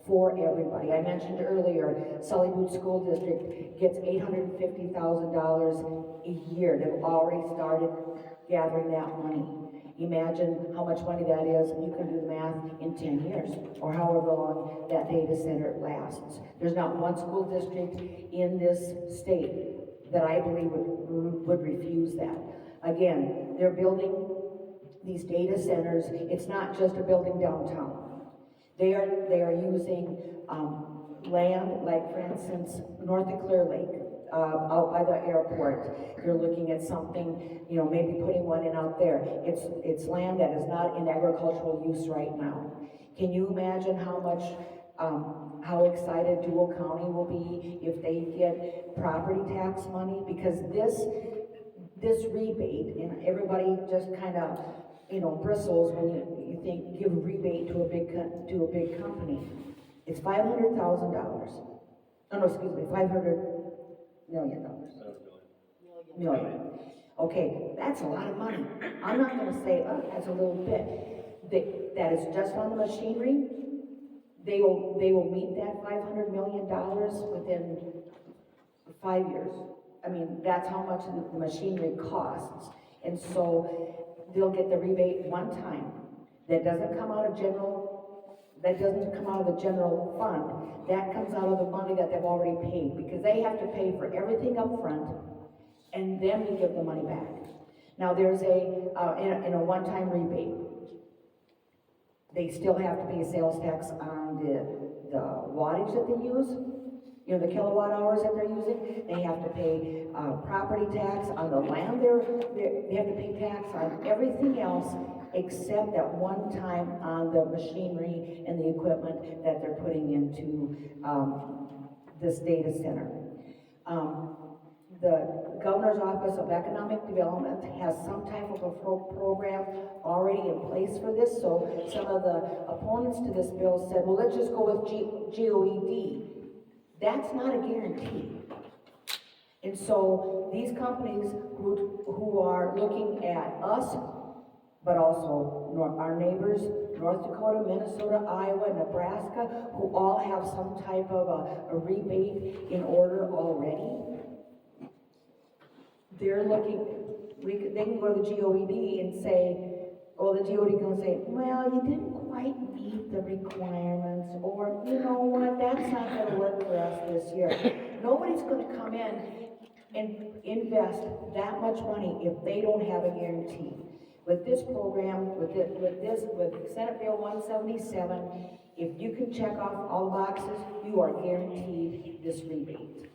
For everybody. I mentioned earlier, Sully Boot School District gets $850,000 a year. They've already started gathering that money. Imagine how much money that is, and you can do the math in 10 years, or however long that data center lasts. There's not one school district in this state that I believe would refuse that. Again, they're building these data centers. It's not just a building downtown. They are using land, like for instance, north of Clear Lake, out by the airport. They're looking at something, maybe putting one in out there. It's land that is not in agricultural use right now. Can you imagine how excited Dual County will be if they get property tax money? Because this rebate, and everybody just kind of, bristles when you think give a rebate to a big company. It's $500,000. Oh, no, excuse me, $500 million. Million. Okay, that's a lot of money. I'm not going to say, oh, that's a little bit. That is just on the machinery. They will meet that $500 million within 5 years. I mean, that's how much the machinery costs. And so they'll get the rebate one time. That doesn't come out of the general fund. That comes out of the money that they've already paid, because they have to pay for everything up front, and then we give the money back. Now there's in a one-time rebate. They still have to pay sales tax on the wattage that they use, the kilowatt hours that they're using. They have to pay property tax on the land. They have to pay tax on everything else except that one time on the machinery and the equipment that they're putting into this data center. The Governor's Office of Economic Development has some type of a program already in place for this. So some of the opponents to this bill said, well, let's just go with GOED. That's not a guarantee. And so these companies who are looking at us, but also our neighbors, North Dakota, Minnesota, Iowa, Nebraska, who all have some type of a rebate in order already, they're looking, they can go to the GOED and say, well, the GOED can say, well, you didn't quite meet the requirements, or you know what, that's not going to work for us this year. Nobody's going to come in and invest that much money if they don't have a guarantee. With this program, with Senate Bill 177, if you can check off all the boxes, you are guaranteed this rebate.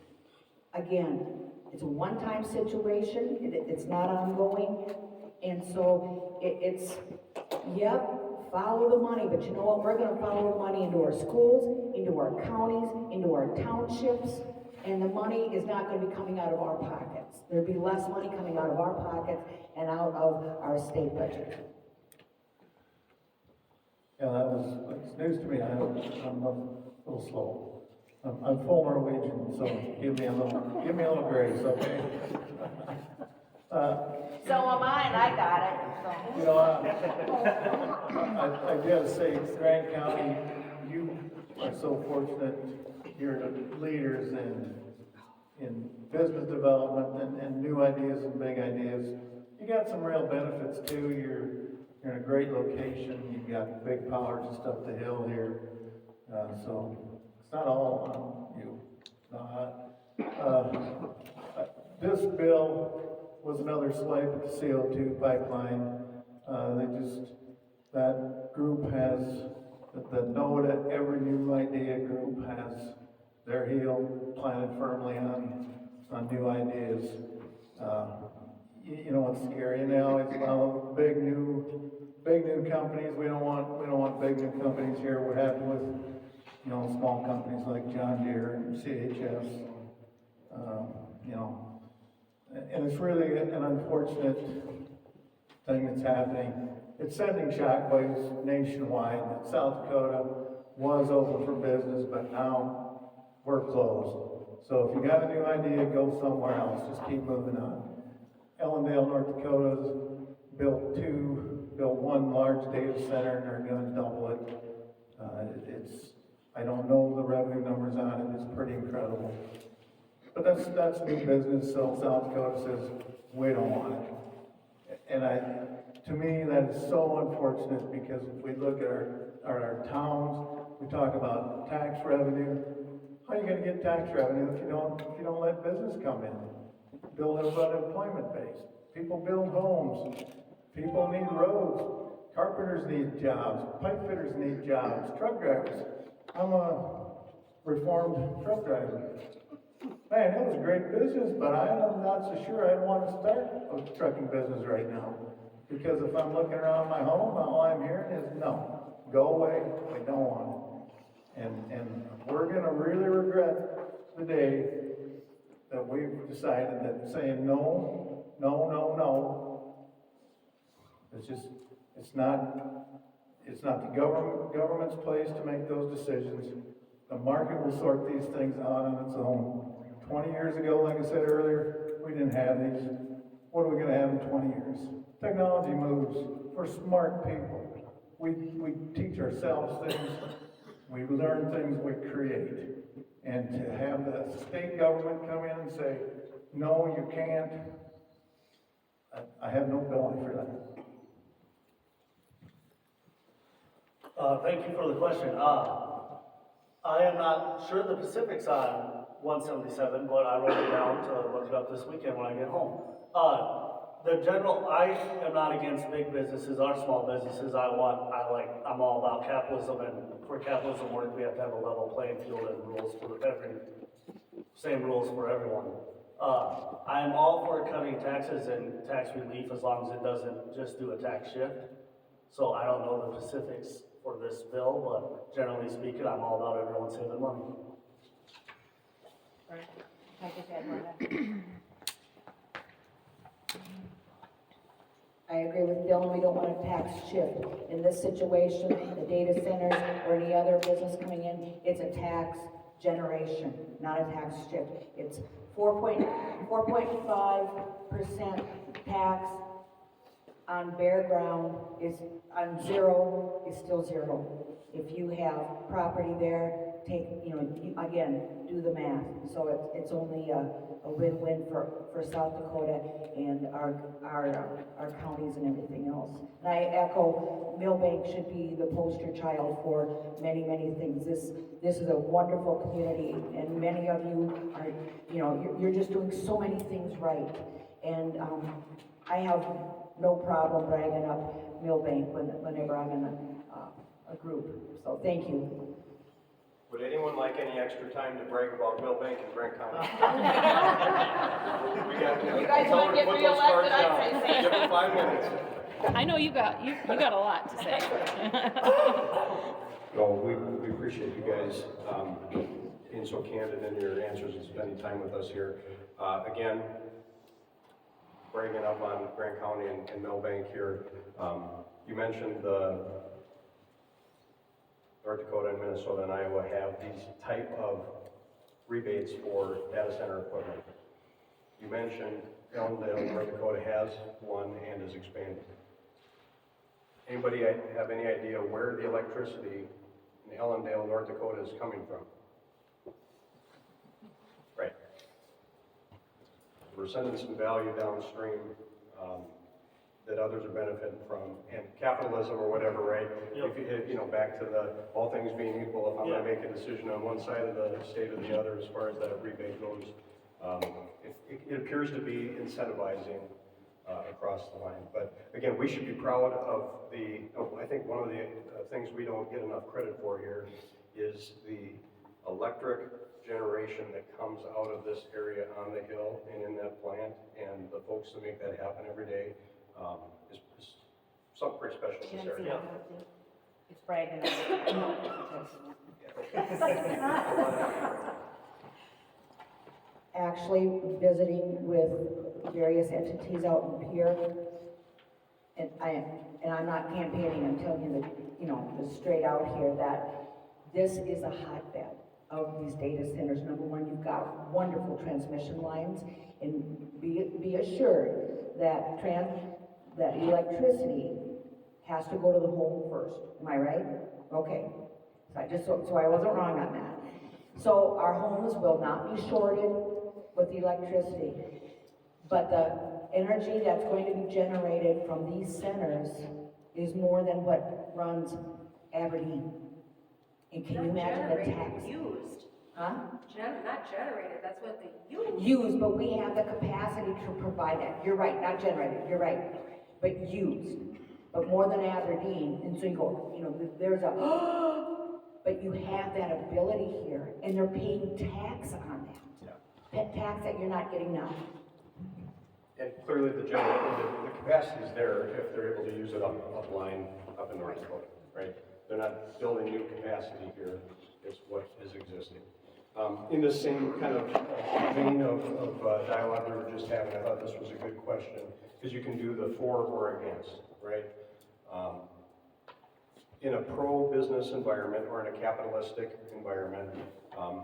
Again, it's a one-time situation, it's not ongoing, and so follow the money, but you know what, we're going to follow the money into our schools, into our counties, into our townships, and the money is not going to be coming out of our pockets. There'll be less money coming out of our pockets and out of our state budget. Yeah, that's news to me. I'm a little slow. I'm full Norwegian, so give me a little grace, okay? So am I, and I got it. So. I gotta say, Grand County, you are so fortunate. You're the leaders in business development and new ideas and big ideas. You got some real benefits too. You're in a great location. You've got big powers just up the hill here. So it's not all on you. This bill was another swipe at the CO2 pipeline. That group has, the no to every new idea group has their heel planted firmly on new ideas. You know what's scary now is, well, big new companies, we don't want big new companies here. We're happy with, you know, small companies like John Deere and CHS, you know. And it's really an unfortunate thing that's happening. It's sending shockwaves nationwide. That South Dakota was open for business, but now we're closed. So if you got a new idea, go somewhere else. Just keep moving on. Ellendale, North Dakota's built one large data center, and they're going to double it. I don't know the revenue numbers on it. It's pretty incredible. But that's new business. So South Dakota says we don't want it. And to me, that is so unfortunate, because if we look at our towns, we talk about tax revenue. How are you going to get tax revenue if you don't let business come in? Build an unemployment base. People build homes. People need roads. Carpenters need jobs. Pipe fitters need jobs. Truck drivers. I'm a reformed truck driver. Man, it was a great business, but I'm not so sure I'd want to start a trucking business right now. Because if I'm looking around my home, all I'm hearing is, no, go away, I don't want it. And we're gonna really regret the day that we've decided that saying no, it's not the government's place to make those decisions. The market will sort these things out on its own. 20 years ago, like I said earlier, we didn't have these. What are we gonna have in 20 years? Technology moves. We're smart people. We teach ourselves things. We learn things, we create. And to have the state government come in and say, no, you can't, I have no belly for that. Thank you for the question. I am not sure the specifics on 177, but I wrote it down to look it up this weekend when I get home. I am not against big businesses or small businesses. I'm all about capitalism, and for capitalism work, we have to have a level playing field and same rules for everyone. I am all for cutting taxes and tax relief as long as it doesn't just do a tax shift. So I don't know the specifics for this bill, but generally speaking, I'm all about everyone saving money. I just add one. I agree with Dylan, we don't want a tax shift. In this situation, the data centers or any other business coming in, it's a tax generation, not a tax shift. It's 4.5% tax on bare ground is on zero is still zero. If you have property there, again, do the math. So it's only a win-win for South Dakota and our counties and everything else. And I echo, Milbank should be the poster child for many, many things. This is a wonderful community, and many of you are, you're just doing so many things right. And I have no problem bragging up Milbank whenever I'm in a group. So thank you. Would anyone like any extra time to brag about Milbank and Grant County? You guys want to get reelected, I'd say same. Give them 5 minutes. I know you got a lot to say. No, we appreciate you guys being so candid in your answers and spending time with us here. Again, bragging up on Grant County and Milbank here. You mentioned North Dakota and Minnesota and Iowa have these type of rebates for data center equipment. You mentioned Ellendale, North Dakota has one and is expanding. Anybody have any idea where the electricity in Ellendale, North Dakota is coming from? Right. We're sending some value downstream that others are benefiting from, and capitalism or whatever, right? Yep. If you back to all things being equal, if I'm gonna make a decision on one side of the state or the other as far as that rebate goes, It appears to be incentivizing across the line. But again, we should be proud of I think one of the things we don't get enough credit for here is the electric generation that comes out of this area on the hill and in that plant, and the folks that make that happen every day is something pretty special in this area. It's bragging. Actually, visiting with various entities out in Pierre, and I'm not campaigning, I'm telling you that, just straight out here, that this is a hotbed of these data centers. Number one, you've got wonderful transmission lines, and be assured that that electricity has to go to the home first. Am I right? Okay. So I wasn't wrong on that. So our homes will not be shorted with electricity, but the energy that's going to be generated from these centers is more than what runs Aberdeen. And can you imagine the tax? Used. Huh? Not generated, that's what they use. Used, but we have the capacity to provide that. You're right, not generated, you're right, but used. But more than Aberdeen, and so you go, there's but you have that ability here, and they're paying tax on that. Tax that you're not getting now. And clearly the capacity is there if they're able to use it upline up in North Dakota, right? They're not building new capacity here, it's what is existing. In the same kind of vein of dialogue we were just having, I thought this was a good question, because you can do the for or against, right? In a pro-business environment or in a capitalistic environment,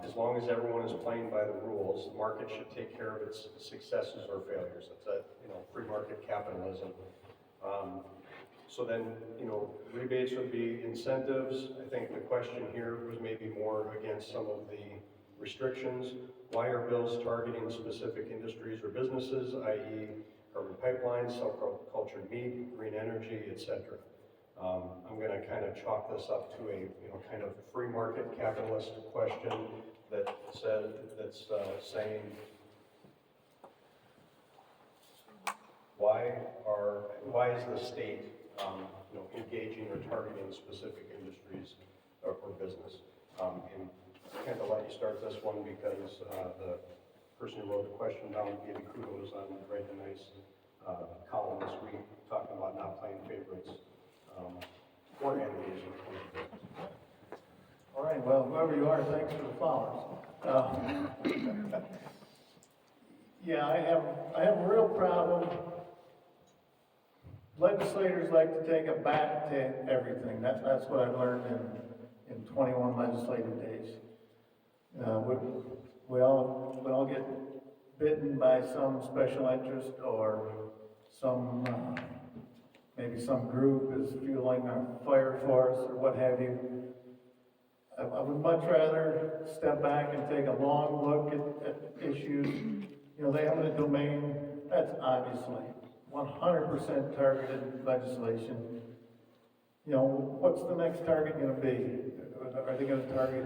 as long as everyone is playing by the rules, the market should take care of its successes or failures. That's free market capitalism. So then, rebates would be incentives. I think the question here was maybe more against some of the restrictions. Why are bills targeting specific industries or businesses, i.e. carbon pipelines, cell-cultured meat, green energy, etc.? I'm going to kind of chalk this up to a kind of free market capitalist question that's saying why is the state engaging or targeting specific industries or business? And I kind of let you start this one because the person who wrote the question down gave you kudos on writing a nice column this week talking about not playing favorites. Or enemies. All right, well, whoever you are, thanks for the flowers. Yeah, I have a real problem. Legislators like to take a bat to everything. That's what I learned in 21 legislative days. We all get bitten by some special interest or some maybe some group is fueling our fire force or what have you. I would much rather step back and take a long look at issues. The eminent domain, that's obviously 100% targeted legislation. What's the next target going to be? Are they going to target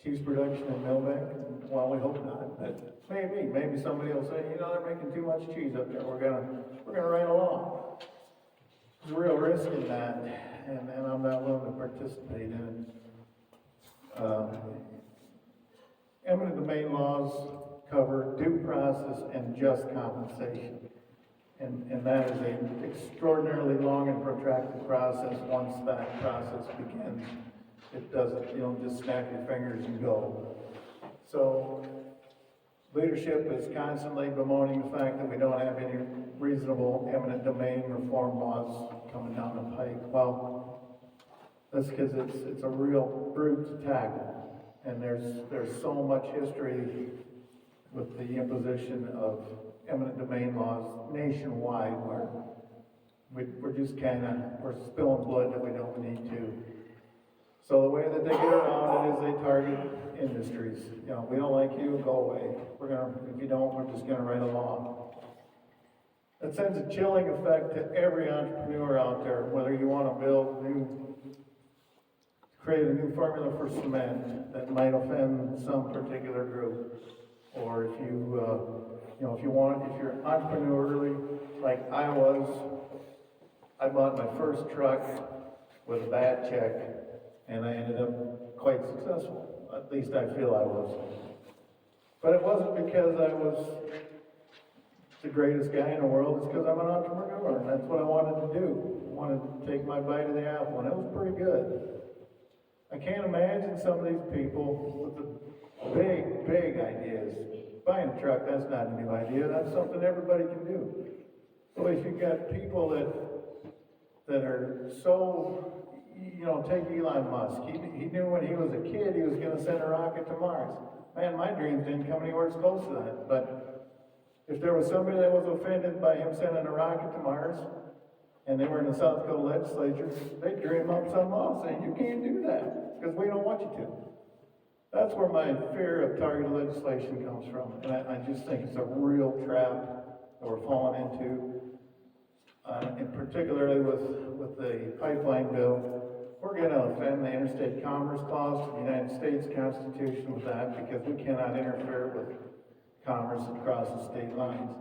cheese production in Milbank? Well, we hope not. But maybe somebody will say, they're making too much cheese up there. We're gonna write a law. There's a real risk in that, and I'm not willing to participate in it. Eminent domain laws cover due process and just compensation. And that is an extraordinarily long and protracted process. Once that process begins, it doesn't, you don't just snap your fingers and go. So leadership is constantly bemoaning the fact that we don't have any reasonable eminent domain reform laws coming down the pike. Well, that's because it's a real brute to tackle. And there's so much history with the imposition of eminent domain laws nationwide where we're just we're spilling blood that we don't need to. So the way that they get around it is they target industries. We don't like you, go away. If you don't, we're just gonna write a law. That sends a chilling effect to every entrepreneur out there, whether you want to create a new formula for cement that might offend some particular group. or if you, if you're entrepreneurially, like I was, I bought my first truck with a bad check, and I ended up quite successful. At least I feel I was. But it wasn't because I was the greatest guy in the world, it's because I'm an entrepreneur, and that's what I wanted to do. I wanted to take my bite of the apple, and it was pretty good. I can't imagine some of these people with the big, big ideas. Buying a truck, that's not a new idea, that's something everybody can do. So if you've got people that are so, take Elon Musk. He knew when he was a kid he was going to send a rocket to Mars. Man, my dreams didn't come anywhere close to that. But if there was somebody that was offended by him sending a rocket to Mars, and they were in the South Dakota Legislature, they'd dream up some law saying, you can't do that, because we don't want you to. That's where my fear of targeted legislation comes from. And I just think it's a real trap that we're falling into. And particularly with the pipeline bill, we're going to offend the Interstate Commerce Clause of the United States Constitution with that, because we cannot interfere with commerce across the state lines.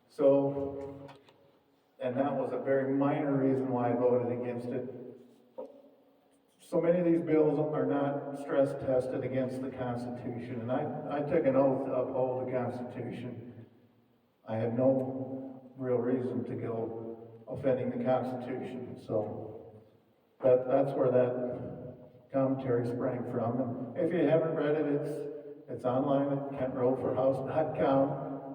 So, and that was a very minor reason why I voted against it. So many of these bills are not stress tested against the Constitution, and I took an oath to uphold the Constitution. I had no real reason to go offending the Constitution, so that's where that commentary sprang from. And if you haven't read it, it's online at kentroeforhouse.com.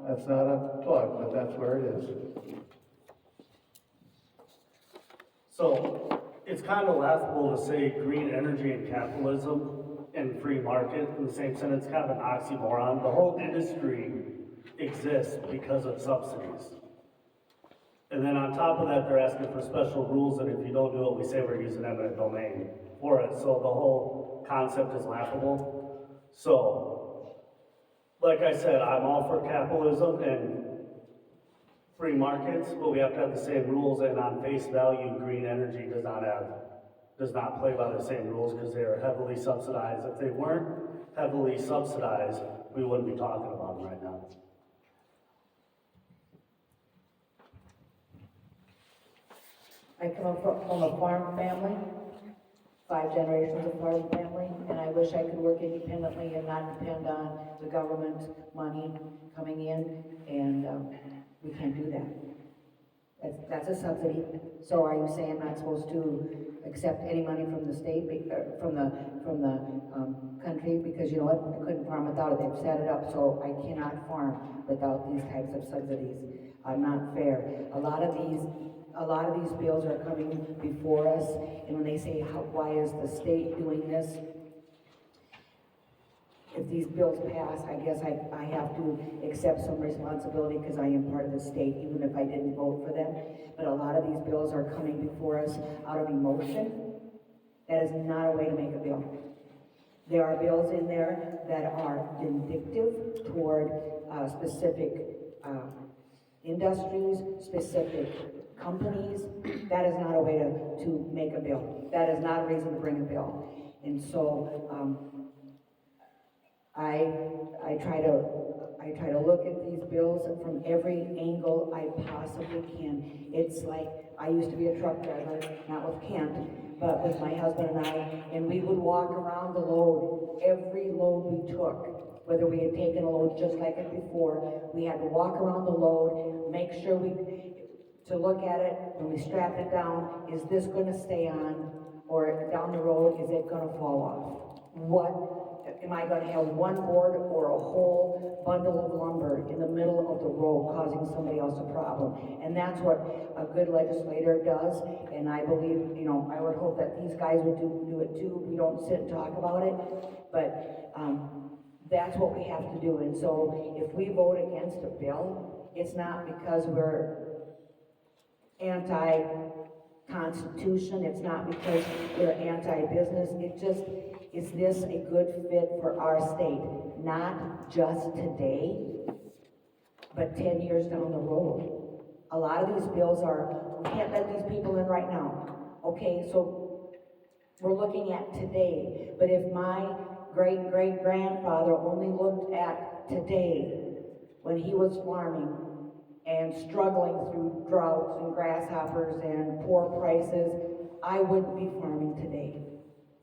That's not a plug, but that's where it is. So, it's kind of laughable to say green energy and capitalism and free market in the same sentence, kind of an oxymoron. The whole industry exists because of subsidies. And then on top of that, they're asking for special rules that if you don't do it, we say we're using eminent domain for it. So the whole concept is laughable. So, like I said, I'm all for capitalism and free markets, but we have to have the same rules, and on face value, green energy does not play by the same rules because they are heavily subsidized. If they weren't heavily subsidized, we wouldn't be talking about them right now. I come from a farm family, 5 generations of farm family, and I wish I could work independently and not depend on the government money coming in, and we can't do that. That's a subsidy. So are you saying I'm not supposed to accept any money from the state, from the country? Because you know what, I couldn't farm without it. They've set it up so I cannot farm without these types of subsidies. Not fair. A lot of these bills are coming before us, and when they say, why is the state doing this? If these bills pass, I guess I have to accept some responsibility because I am part of the state, even if I didn't vote for them. But a lot of these bills are coming before us out of emotion. That is not a way to make a bill. There are bills in there that are vindictive toward specific industries, specific companies. That is not a way to make a bill. That is not a reason to bring a bill. And so I try to look at these bills from every angle I possibly can. It's like, I used to be a truck driver, not with Kent, but with my husband and we would walk around the load, every load we took, whether we had taken a load just like it before, we had to walk around the load, make sure to look at it, when we strapped it down, is this going to stay on, or down the road, is it going to fall off? Am I going to have one board or a whole bundle of lumber in the middle of the road causing somebody else a problem? And that's what a good legislator does, and I believe, I would hope that these guys would do it too. We don't sit and talk about it, but that's what we have to do. And so if we vote against a bill, it's not because we're anti-constitution, it's not because we're anti-business, is this a good fit for our state? Not just today, but 10 years down the road. A lot of these bills we can't let these people in right now. Okay, so we're looking at today, but if my great-great-grandfather only looked at that today, when he was farming and struggling through droughts and grasshoppers and poor prices, I wouldn't be farming today.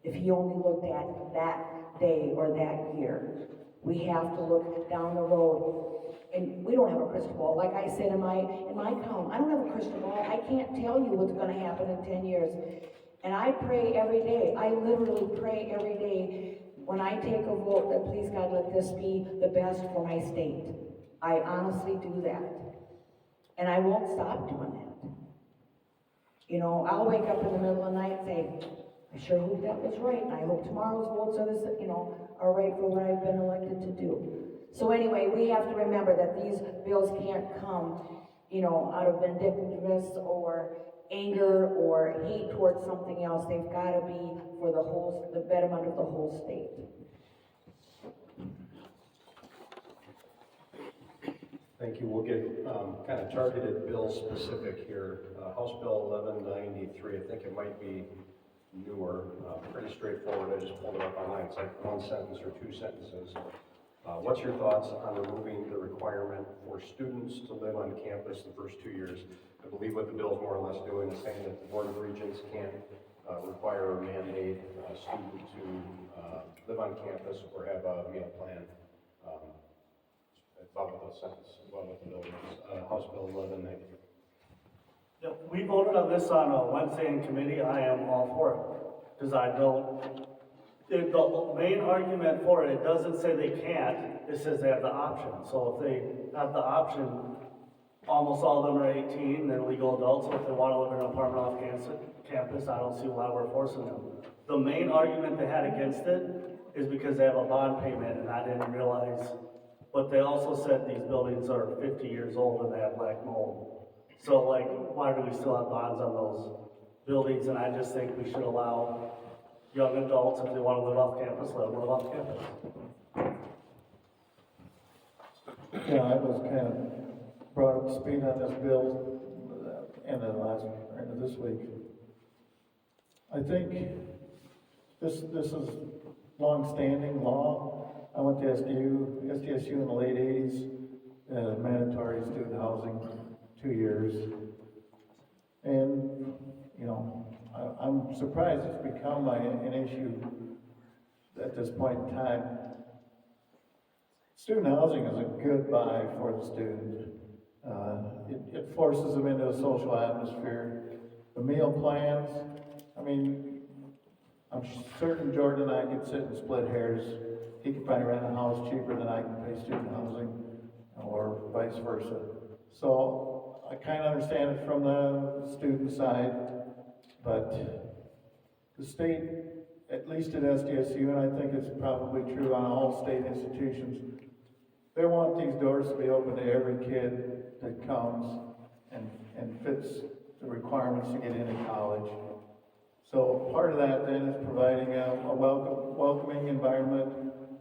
If he only looked at that day or that year. We have to look down the road. And we don't have a crystal ball. Like I said in my column, I don't have a crystal ball. I can't tell you what's gonna happen in 10 years. And I pray every day. I literally pray every day when I take a vote that please God let this be the best for my state. I honestly do that. And I won't stop doing that. You know, I'll wake up in the middle of the night and say, I sure hope that was right, and I hope tomorrow's votes are this, are right for what I've been elected to do. So anyway, we have to remember that these bills can't come, out of vindictiveness or anger or hate towards something else. They've got to be for the betterment of the whole state. Thank you. We'll get kind of targeted bill specific here. House Bill 1193, I think it might be newer, pretty straightforward. I just pulled it up online. It's like one sentence or two sentences. What's your thoughts on removing the requirement for students to live on campus the first 2 years? I believe what the bill is more or less doing is saying that the Board of Regents can't require or mandate a student to live on campus or have a meal plan. Above the sentence, above the bill is House Bill 1190. Yeah, we voted on this on a Wednesday in committee. I am all for it, because I don't, the main argument for it, it doesn't say they can't, it says they have the option. So if they have the option, almost all of them are 18, they're legal adults, so if they want to live in an apartment off campus, I don't see why we're forcing them. The main argument they had against it is because they have a bond payment, and I didn't realize, but they also said these buildings are 50 years old and they have black mold. So why do we still have bonds on those buildings? And I just think we should allow young adults, if they want to live off campus, let them live off campus. Yeah, I was kind of brought up to speed on this bill end of this week. I think this is long-standing law. I went to SDSU in the late 80s, mandatory student housing, 2 years. And, I'm surprised it's become an issue at this point in time. Student housing is a good buy for the student. It forces them into a social atmosphere. The meal plans, I'm certain Jordan and I could sit and split hairs. He could probably rent a house cheaper than I can pay student housing, or vice versa. So I kind of understand it from the student side, but the state, at least at SDSU, and I think it's probably true on all state institutions, they want these doors to be open to every kid that comes and fits the requirements to get into college. So part of that then is providing a welcoming environment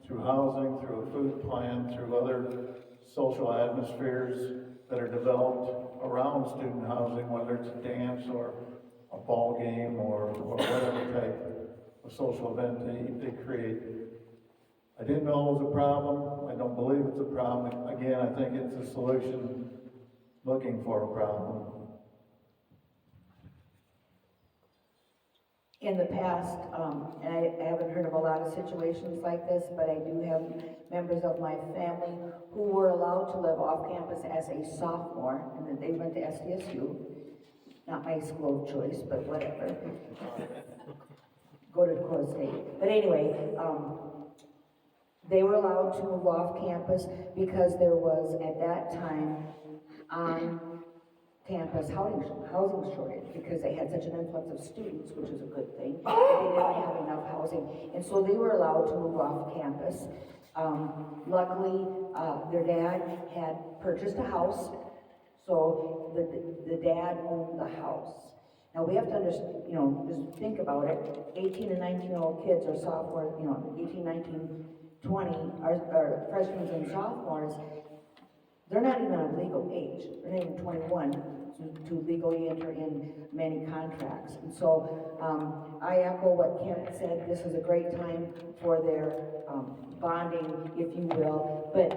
through housing, through a food plan, through other social atmospheres that are developed around student housing, whether it's a dance or a ball game or whatever type of social event they create. I didn't know it was a problem. I don't believe it's a problem. Again, I think it's a solution looking for a problem. In the past, and I haven't heard of a lot of situations like this, but I do have members of my family who were allowed to live off campus as a sophomore, and then they went to SDSU, not my school of choice, but whatever. Go to Dakota State. But anyway, they were allowed to move off campus because there was, at that time, campus housing shortage, because they had such an influx of students, which is a good thing. They didn't have enough housing, and so they were allowed to move off campus. Luckily, their dad had purchased a house, so the dad owned the house. Now we have to understand, just think about it. 18 and 19-year-old kids are sophomores, 18, 19, 20 are freshmen and sophomores. They're not even of legal age. They're not even 21 to legally enter in many contracts. And so, I echo what Kent said, this is a great time for their, bonding, if you will, but,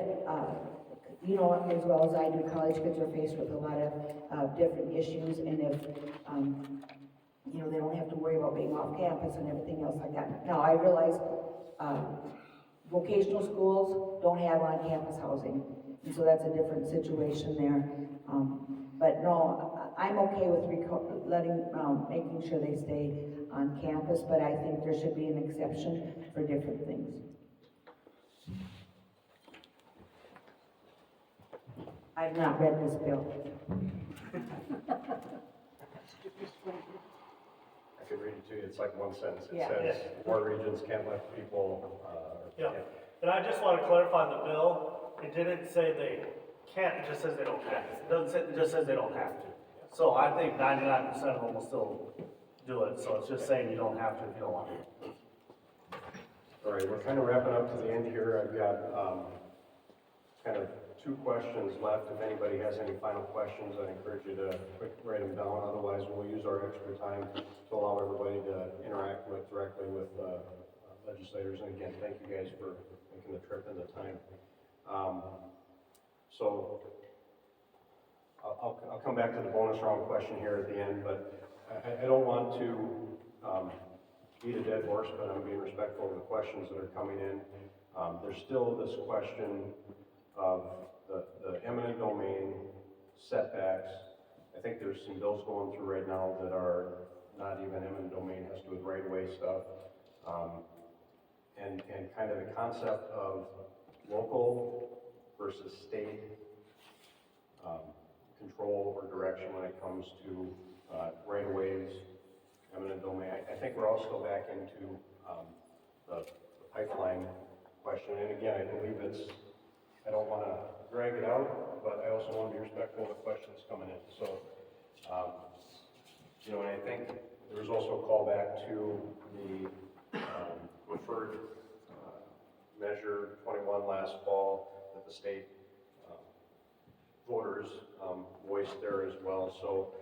you know as well as I do, college kids are faced with a lot of different issues, and if, you know, they don't have to worry about being off campus and everything else like that. Now, I realize vocational schools don't have on-campus housing, and so that's a different situation there. But no, I'm okay with making sure they stay on campus, but I think there should be an exception for different things. I've not read this bill. I could read it to you, it's like one sentence. It Yeah. says, board regions can't let people, Yeah, and I just want to clarify the bill, it didn't say they can't, it just says they don't have to. It doesn't say, it just says they don't have to. So I think 99% of them will still do it, so it's just saying you don't have to if you don't want to. All right, we're kind of wrapping up to the end here. I've got kind of 2 questions left. If anybody has any final questions, I encourage you to quick write them down. Otherwise, we'll use our extra time to allow everybody to interact directly with legislators. And again, thank you guys for making the trip and the time. So I'll come back to the bonus round question here at the end, but I don't want to beat a dead horse, but I'm being respectful of the questions that are coming in. There's still this question of the eminent domain setbacks. I think there's some bills going through right now that are not even eminent domain, has to do with right-of-way stuff. And kind of the concept of local versus state control or direction when it comes to right-of-ways, eminent domain. I think we're also back into the pipeline question. And again, I believe I don't want to drag it out, but I also want to be respectful of the questions coming in. So, you know, and I think there was also a call back to the referred measure 21 last fall that the state voters voiced there as well. So,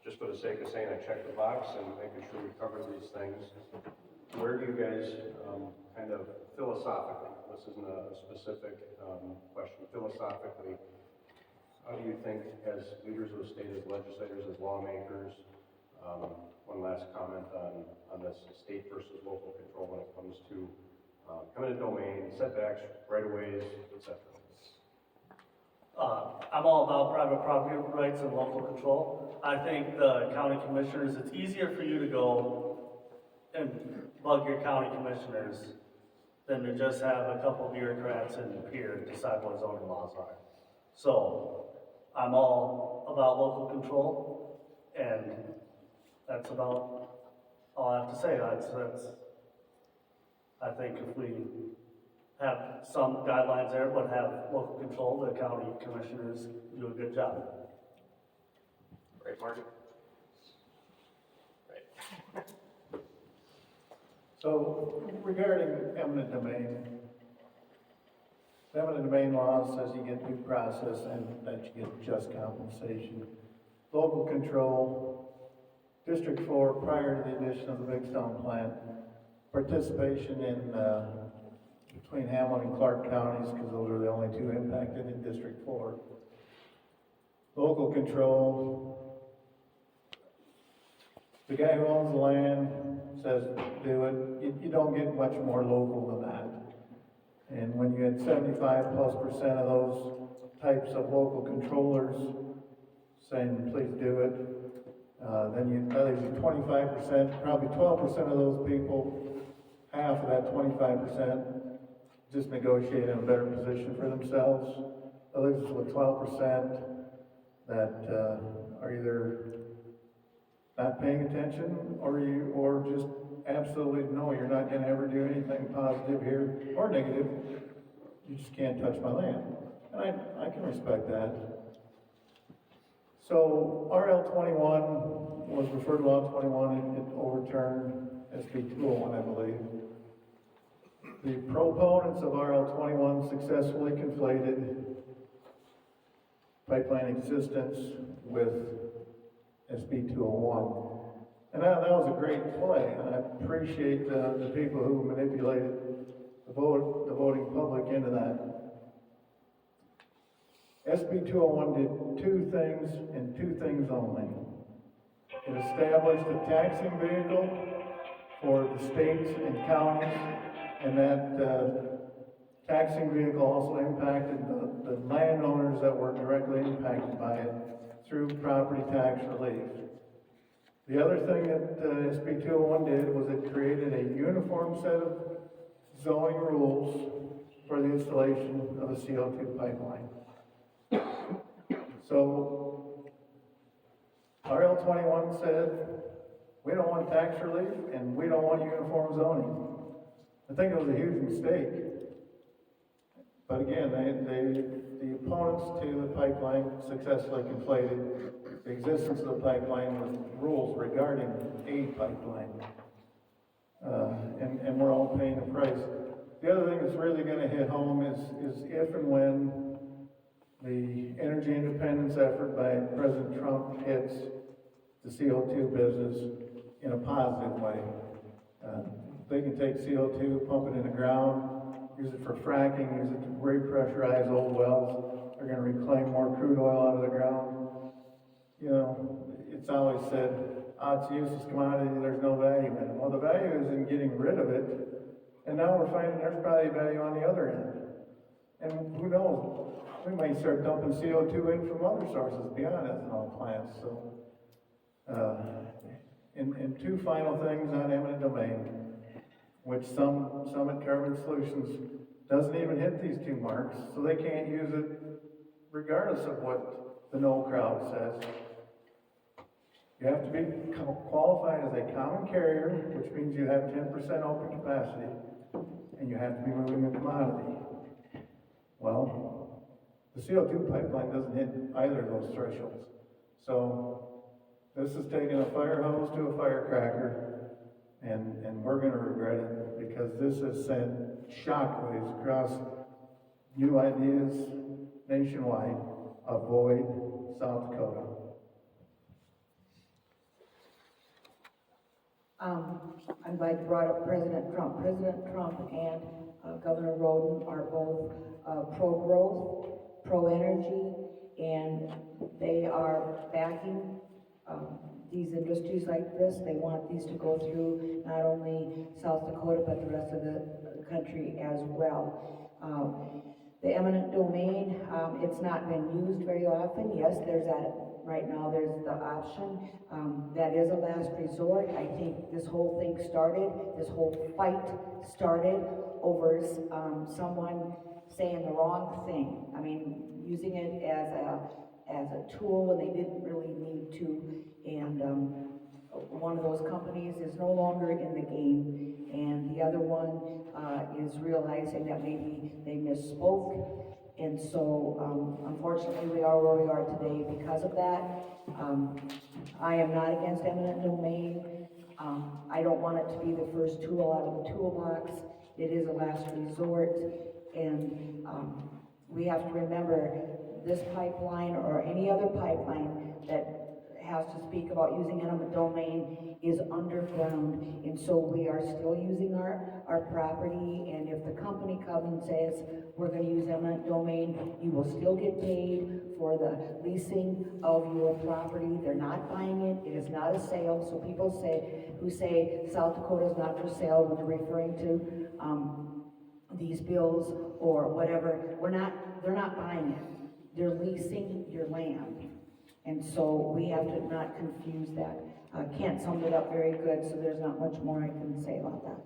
just for the sake of saying I checked the box and making sure we covered these things, where do you guys kind of philosophically, this isn't a specific question, philosophically, how do you think as leaders of the state, as legislators, as lawmakers, one last comment on this state versus local control when it comes to eminent domain, setbacks, right-of-ways, etc.? I'm all about private property rights and local control. I think the county commissioners, it's easier for you to go and bug your county commissioners than to just have a couple bureaucrats in Pier decide what zoning laws are. So I'm all about local control, and that's about all I have to say. I think if we have some guidelines there, but have local control, the county commissioners do a good job. Right, Marty? So regarding eminent domain law says you get due process and that you get just compensation. Local control, District 4, prior to the addition of the Big Stone plant, participation in between Hamlin and Clark counties, because those are the only 2 impacted in District 4. Local control, the guy who owns the land says do it, you don't get much more local than that. And when you had 75+% of those types of local controllers saying please do it, then there's 25%, probably 12% of those people, half of that 25%, just negotiate in a better position for themselves. Others with 12% that are either not paying attention or just absolutely no, you're not going to ever do anything positive here or negative. You just can't touch my land. And I can respect that. So RL 21 was referred to law 21 and it overturned SB 201, I believe. The proponents of RL 21 successfully conflated pipeline existence with SB 201. And that was a great play, and I appreciate the people who manipulated the voting public into that. SB 201 did two things and two things only. It established a taxing vehicle for the states and counties, and that taxing vehicle also impacted the landowners that were directly impacted by it through property tax relief. The other thing that SB 201 did was it created a uniform set of zoning rules for the installation of a CO2 pipeline. So, RL 21 said, we don't want tax relief and we don't want uniform zoning. I think it was a huge mistake. But again, the opponents to the pipeline successfully conflated the existence of the pipeline with rules regarding a pipeline. And we're all paying the price. The other thing that's really going to hit home is if and when the energy independence effort by President Trump hits the CO2 business in a positive way. They can take CO2, pump it in the ground, use it for fracking, use it to repressurize old wells. They're going to reclaim more crude oil out of the ground. You know, it's always said, it's a useless commodity, there's no value in it. Well, the value is in getting rid of it, and now we're finding there's probably value on the other end. And who knows, we might start dumping CO2 in from other sources beyond ethanol plants. So, and two final things on eminent domain, which some at Carbon Solutions doesn't even hit these two marks, so they can't use it regardless of what the no crowd says. You have to be qualified as a common carrier, which means you have 10% open capacity, and you have to be moving a commodity. Well, the CO2 pipeline doesn't hit either of those thresholds. So this is taking a fire hose to a firecracker, and we're going to regret it because this has sent shockwaves across new ideas nationwide. Avoid South Dakota. I'm glad you brought up President Trump. President Trump and Governor Roden are both pro-growth, pro-energy, and they are backing these industries like this. They want these to go through not only South Dakota, but the rest of the country as well. The eminent domain, it's not been used very often. Yes, there's that, right now there's the option. That is a last resort. I think this whole thing started, this whole fight started over someone saying the wrong thing. I mean, using it as a tool when they didn't really need to. And one of those companies is no longer in the game, and the other one is realizing that maybe they misspoke. And so, unfortunately, we are where we are today because of that. I am not against eminent domain. I don't want it to be the first tool out of the toolbox. It is a last resort, and we have to remember this pipeline or any other pipeline that has to speak about using eminent domain is underground, and so we are still using our property. And if the company comes and says we're going to use eminent domain, you will still get paid for the leasing of your property. They're not buying it. It is not a sale. So people who say South Dakota is not for sale when they're referring to these bills or whatever, they're not buying it. They're leasing your land. And so we have to not confuse that. Kent summed it up very good, so there's not much more I can say about that.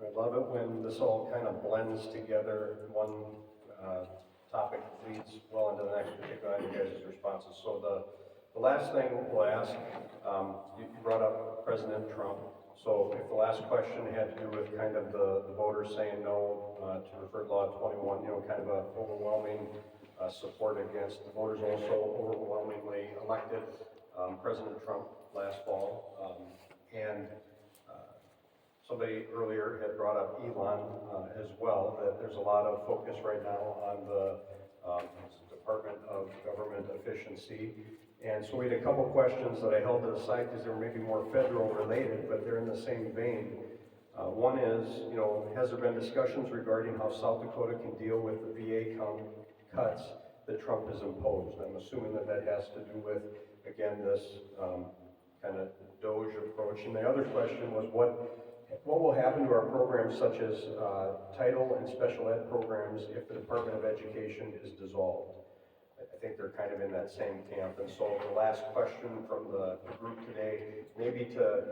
I love it when this all kind of blends together. One topic leads well into the next, particularly on your guys' responses. So the last thing we'll ask, you brought up President Trump. So if the last question had to do with kind of the voters saying no to refer to Law 21, kind of an overwhelming support against, the voters also overwhelmingly elected President Trump last fall. And somebody earlier had brought up Elon as well, that there's a lot of focus right now on the Department of Government Efficiency. agency. And so we had a couple questions that I held to the side because they were maybe more federal related, but they're in the same vein. One is, has there been discussions regarding how South Dakota can deal with the VA count cuts that Trump has imposed? I'm assuming that has to do with, again, this kind of Doge approach. And the other question was, what will happen to our programs such as title and special ed programs if the Department of Education is dissolved? I think they're kind of in that same camp. And so the last question from the group today, maybe to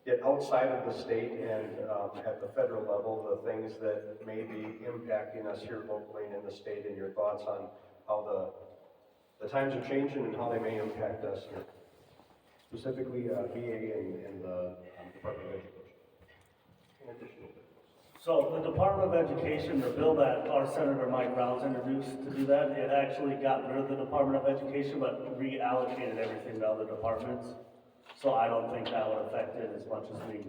get outside of the state and at the federal level, the things that may be impacting us here locally and in the state, and your thoughts on how the times are changing and how they may impact us here. Specifically, VA and the Department of Education. In addition to So the Department of Education, the bill that our Senator Mike Brown's introduced to do that, it actually got rid of the Department of Education, but reallocated everything to other departments. So I don't think that would affect it as much as we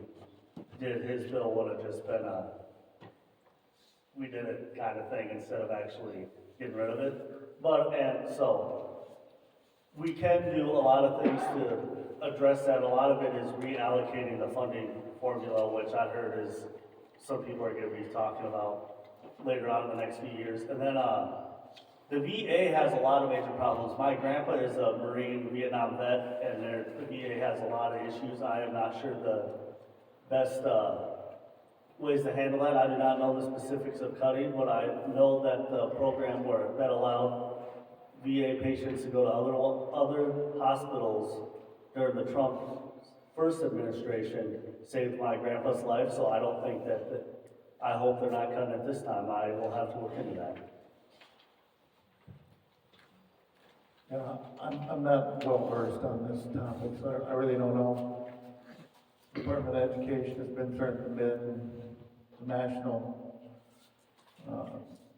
did. His bill would have just been we did it kind of thing instead of actually getting rid of it. And so we can do a lot of things to address that. A lot of it is reallocating the funding formula, which I heard is some people are going to be talking about later on in the next few years. And then the VA has a lot of major problems. My grandpa is a Marine Vietnam vet, and the VA has a lot of issues. I am not sure the best ways to handle that. I do not know the specifics of cutting, but I know that the program that allowed VA patients to go to other hospitals during the Trump first administration saved my grandpa's life, so I don't think I hope they're not cutting it this time. I will have to look into that. Yeah, I'm not well versed on this topic, so I really don't know. Department of Education has been the national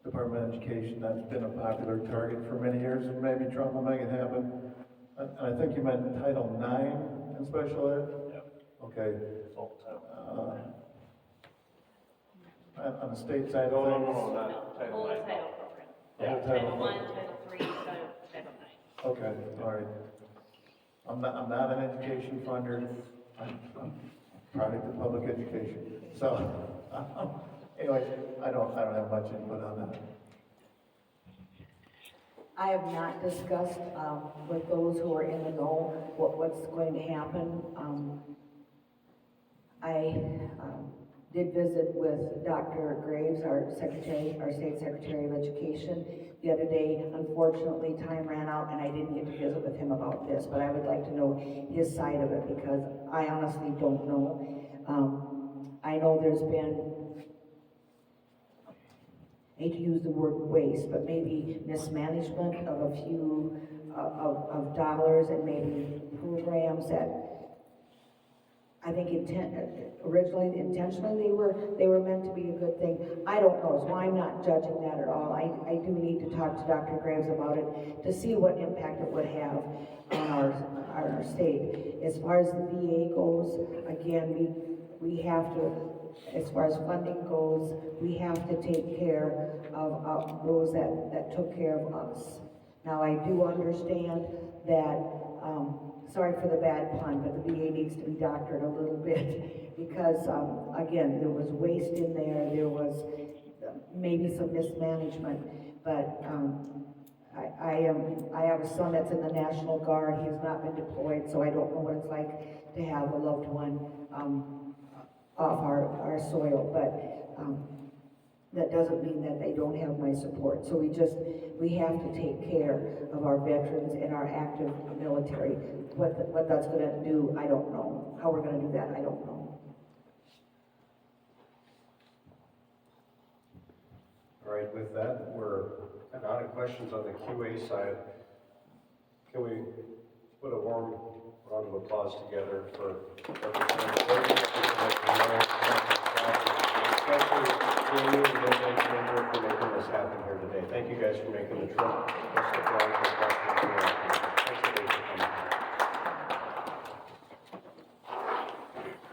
Department of Education. That's been a popular target for many years, and maybe Trump will make it happen. And I think you meant Title IX in special ed? Yep. Okay. On the state side No, of things? not Title Whole IX. title program. Yeah. Title I, Title III, Title IX. Okay, all right. I'm not an education funder. I'm product of public education. So, anyway, I don't have much input on that. I have not discussed with those who are in the know what's going to happen. I did visit with Dr. Graves, our state secretary of education, the other day. Unfortunately, time ran out and I didn't get to visit with him about this, but I would like to know his side of it because I honestly don't know. I know there's been, I hate to use the word waste, but maybe mismanagement of a few of dollars and maybe programs that I think originally, intentionally, they were meant to be a good thing. I don't know, so I'm not judging that at all. I do need to talk to Dr. Graves about it to see what impact it would have on our state. As far as the VA goes, again, we have to, as far as funding goes, we have to take care of those that took care of us. Now, I do understand that, sorry for the bad pun, but the VA needs to be doctored a little bit because, again, there was waste in there, there was maybe some mismanagement, but I have a son that's in the National Guard. He has not been deployed, so I don't know what it's like to have a loved one off our soil, but that doesn't mean that they don't have my support. So we have to take care of our veterans and our active military. What that's gonna do, I don't know. How we're gonna do that, I don't know. All right, with that, we're out of questions on the QA side. Can we put a warm round of applause together for especially Jamie and for making this happen here today. Thank you guys for making the trip.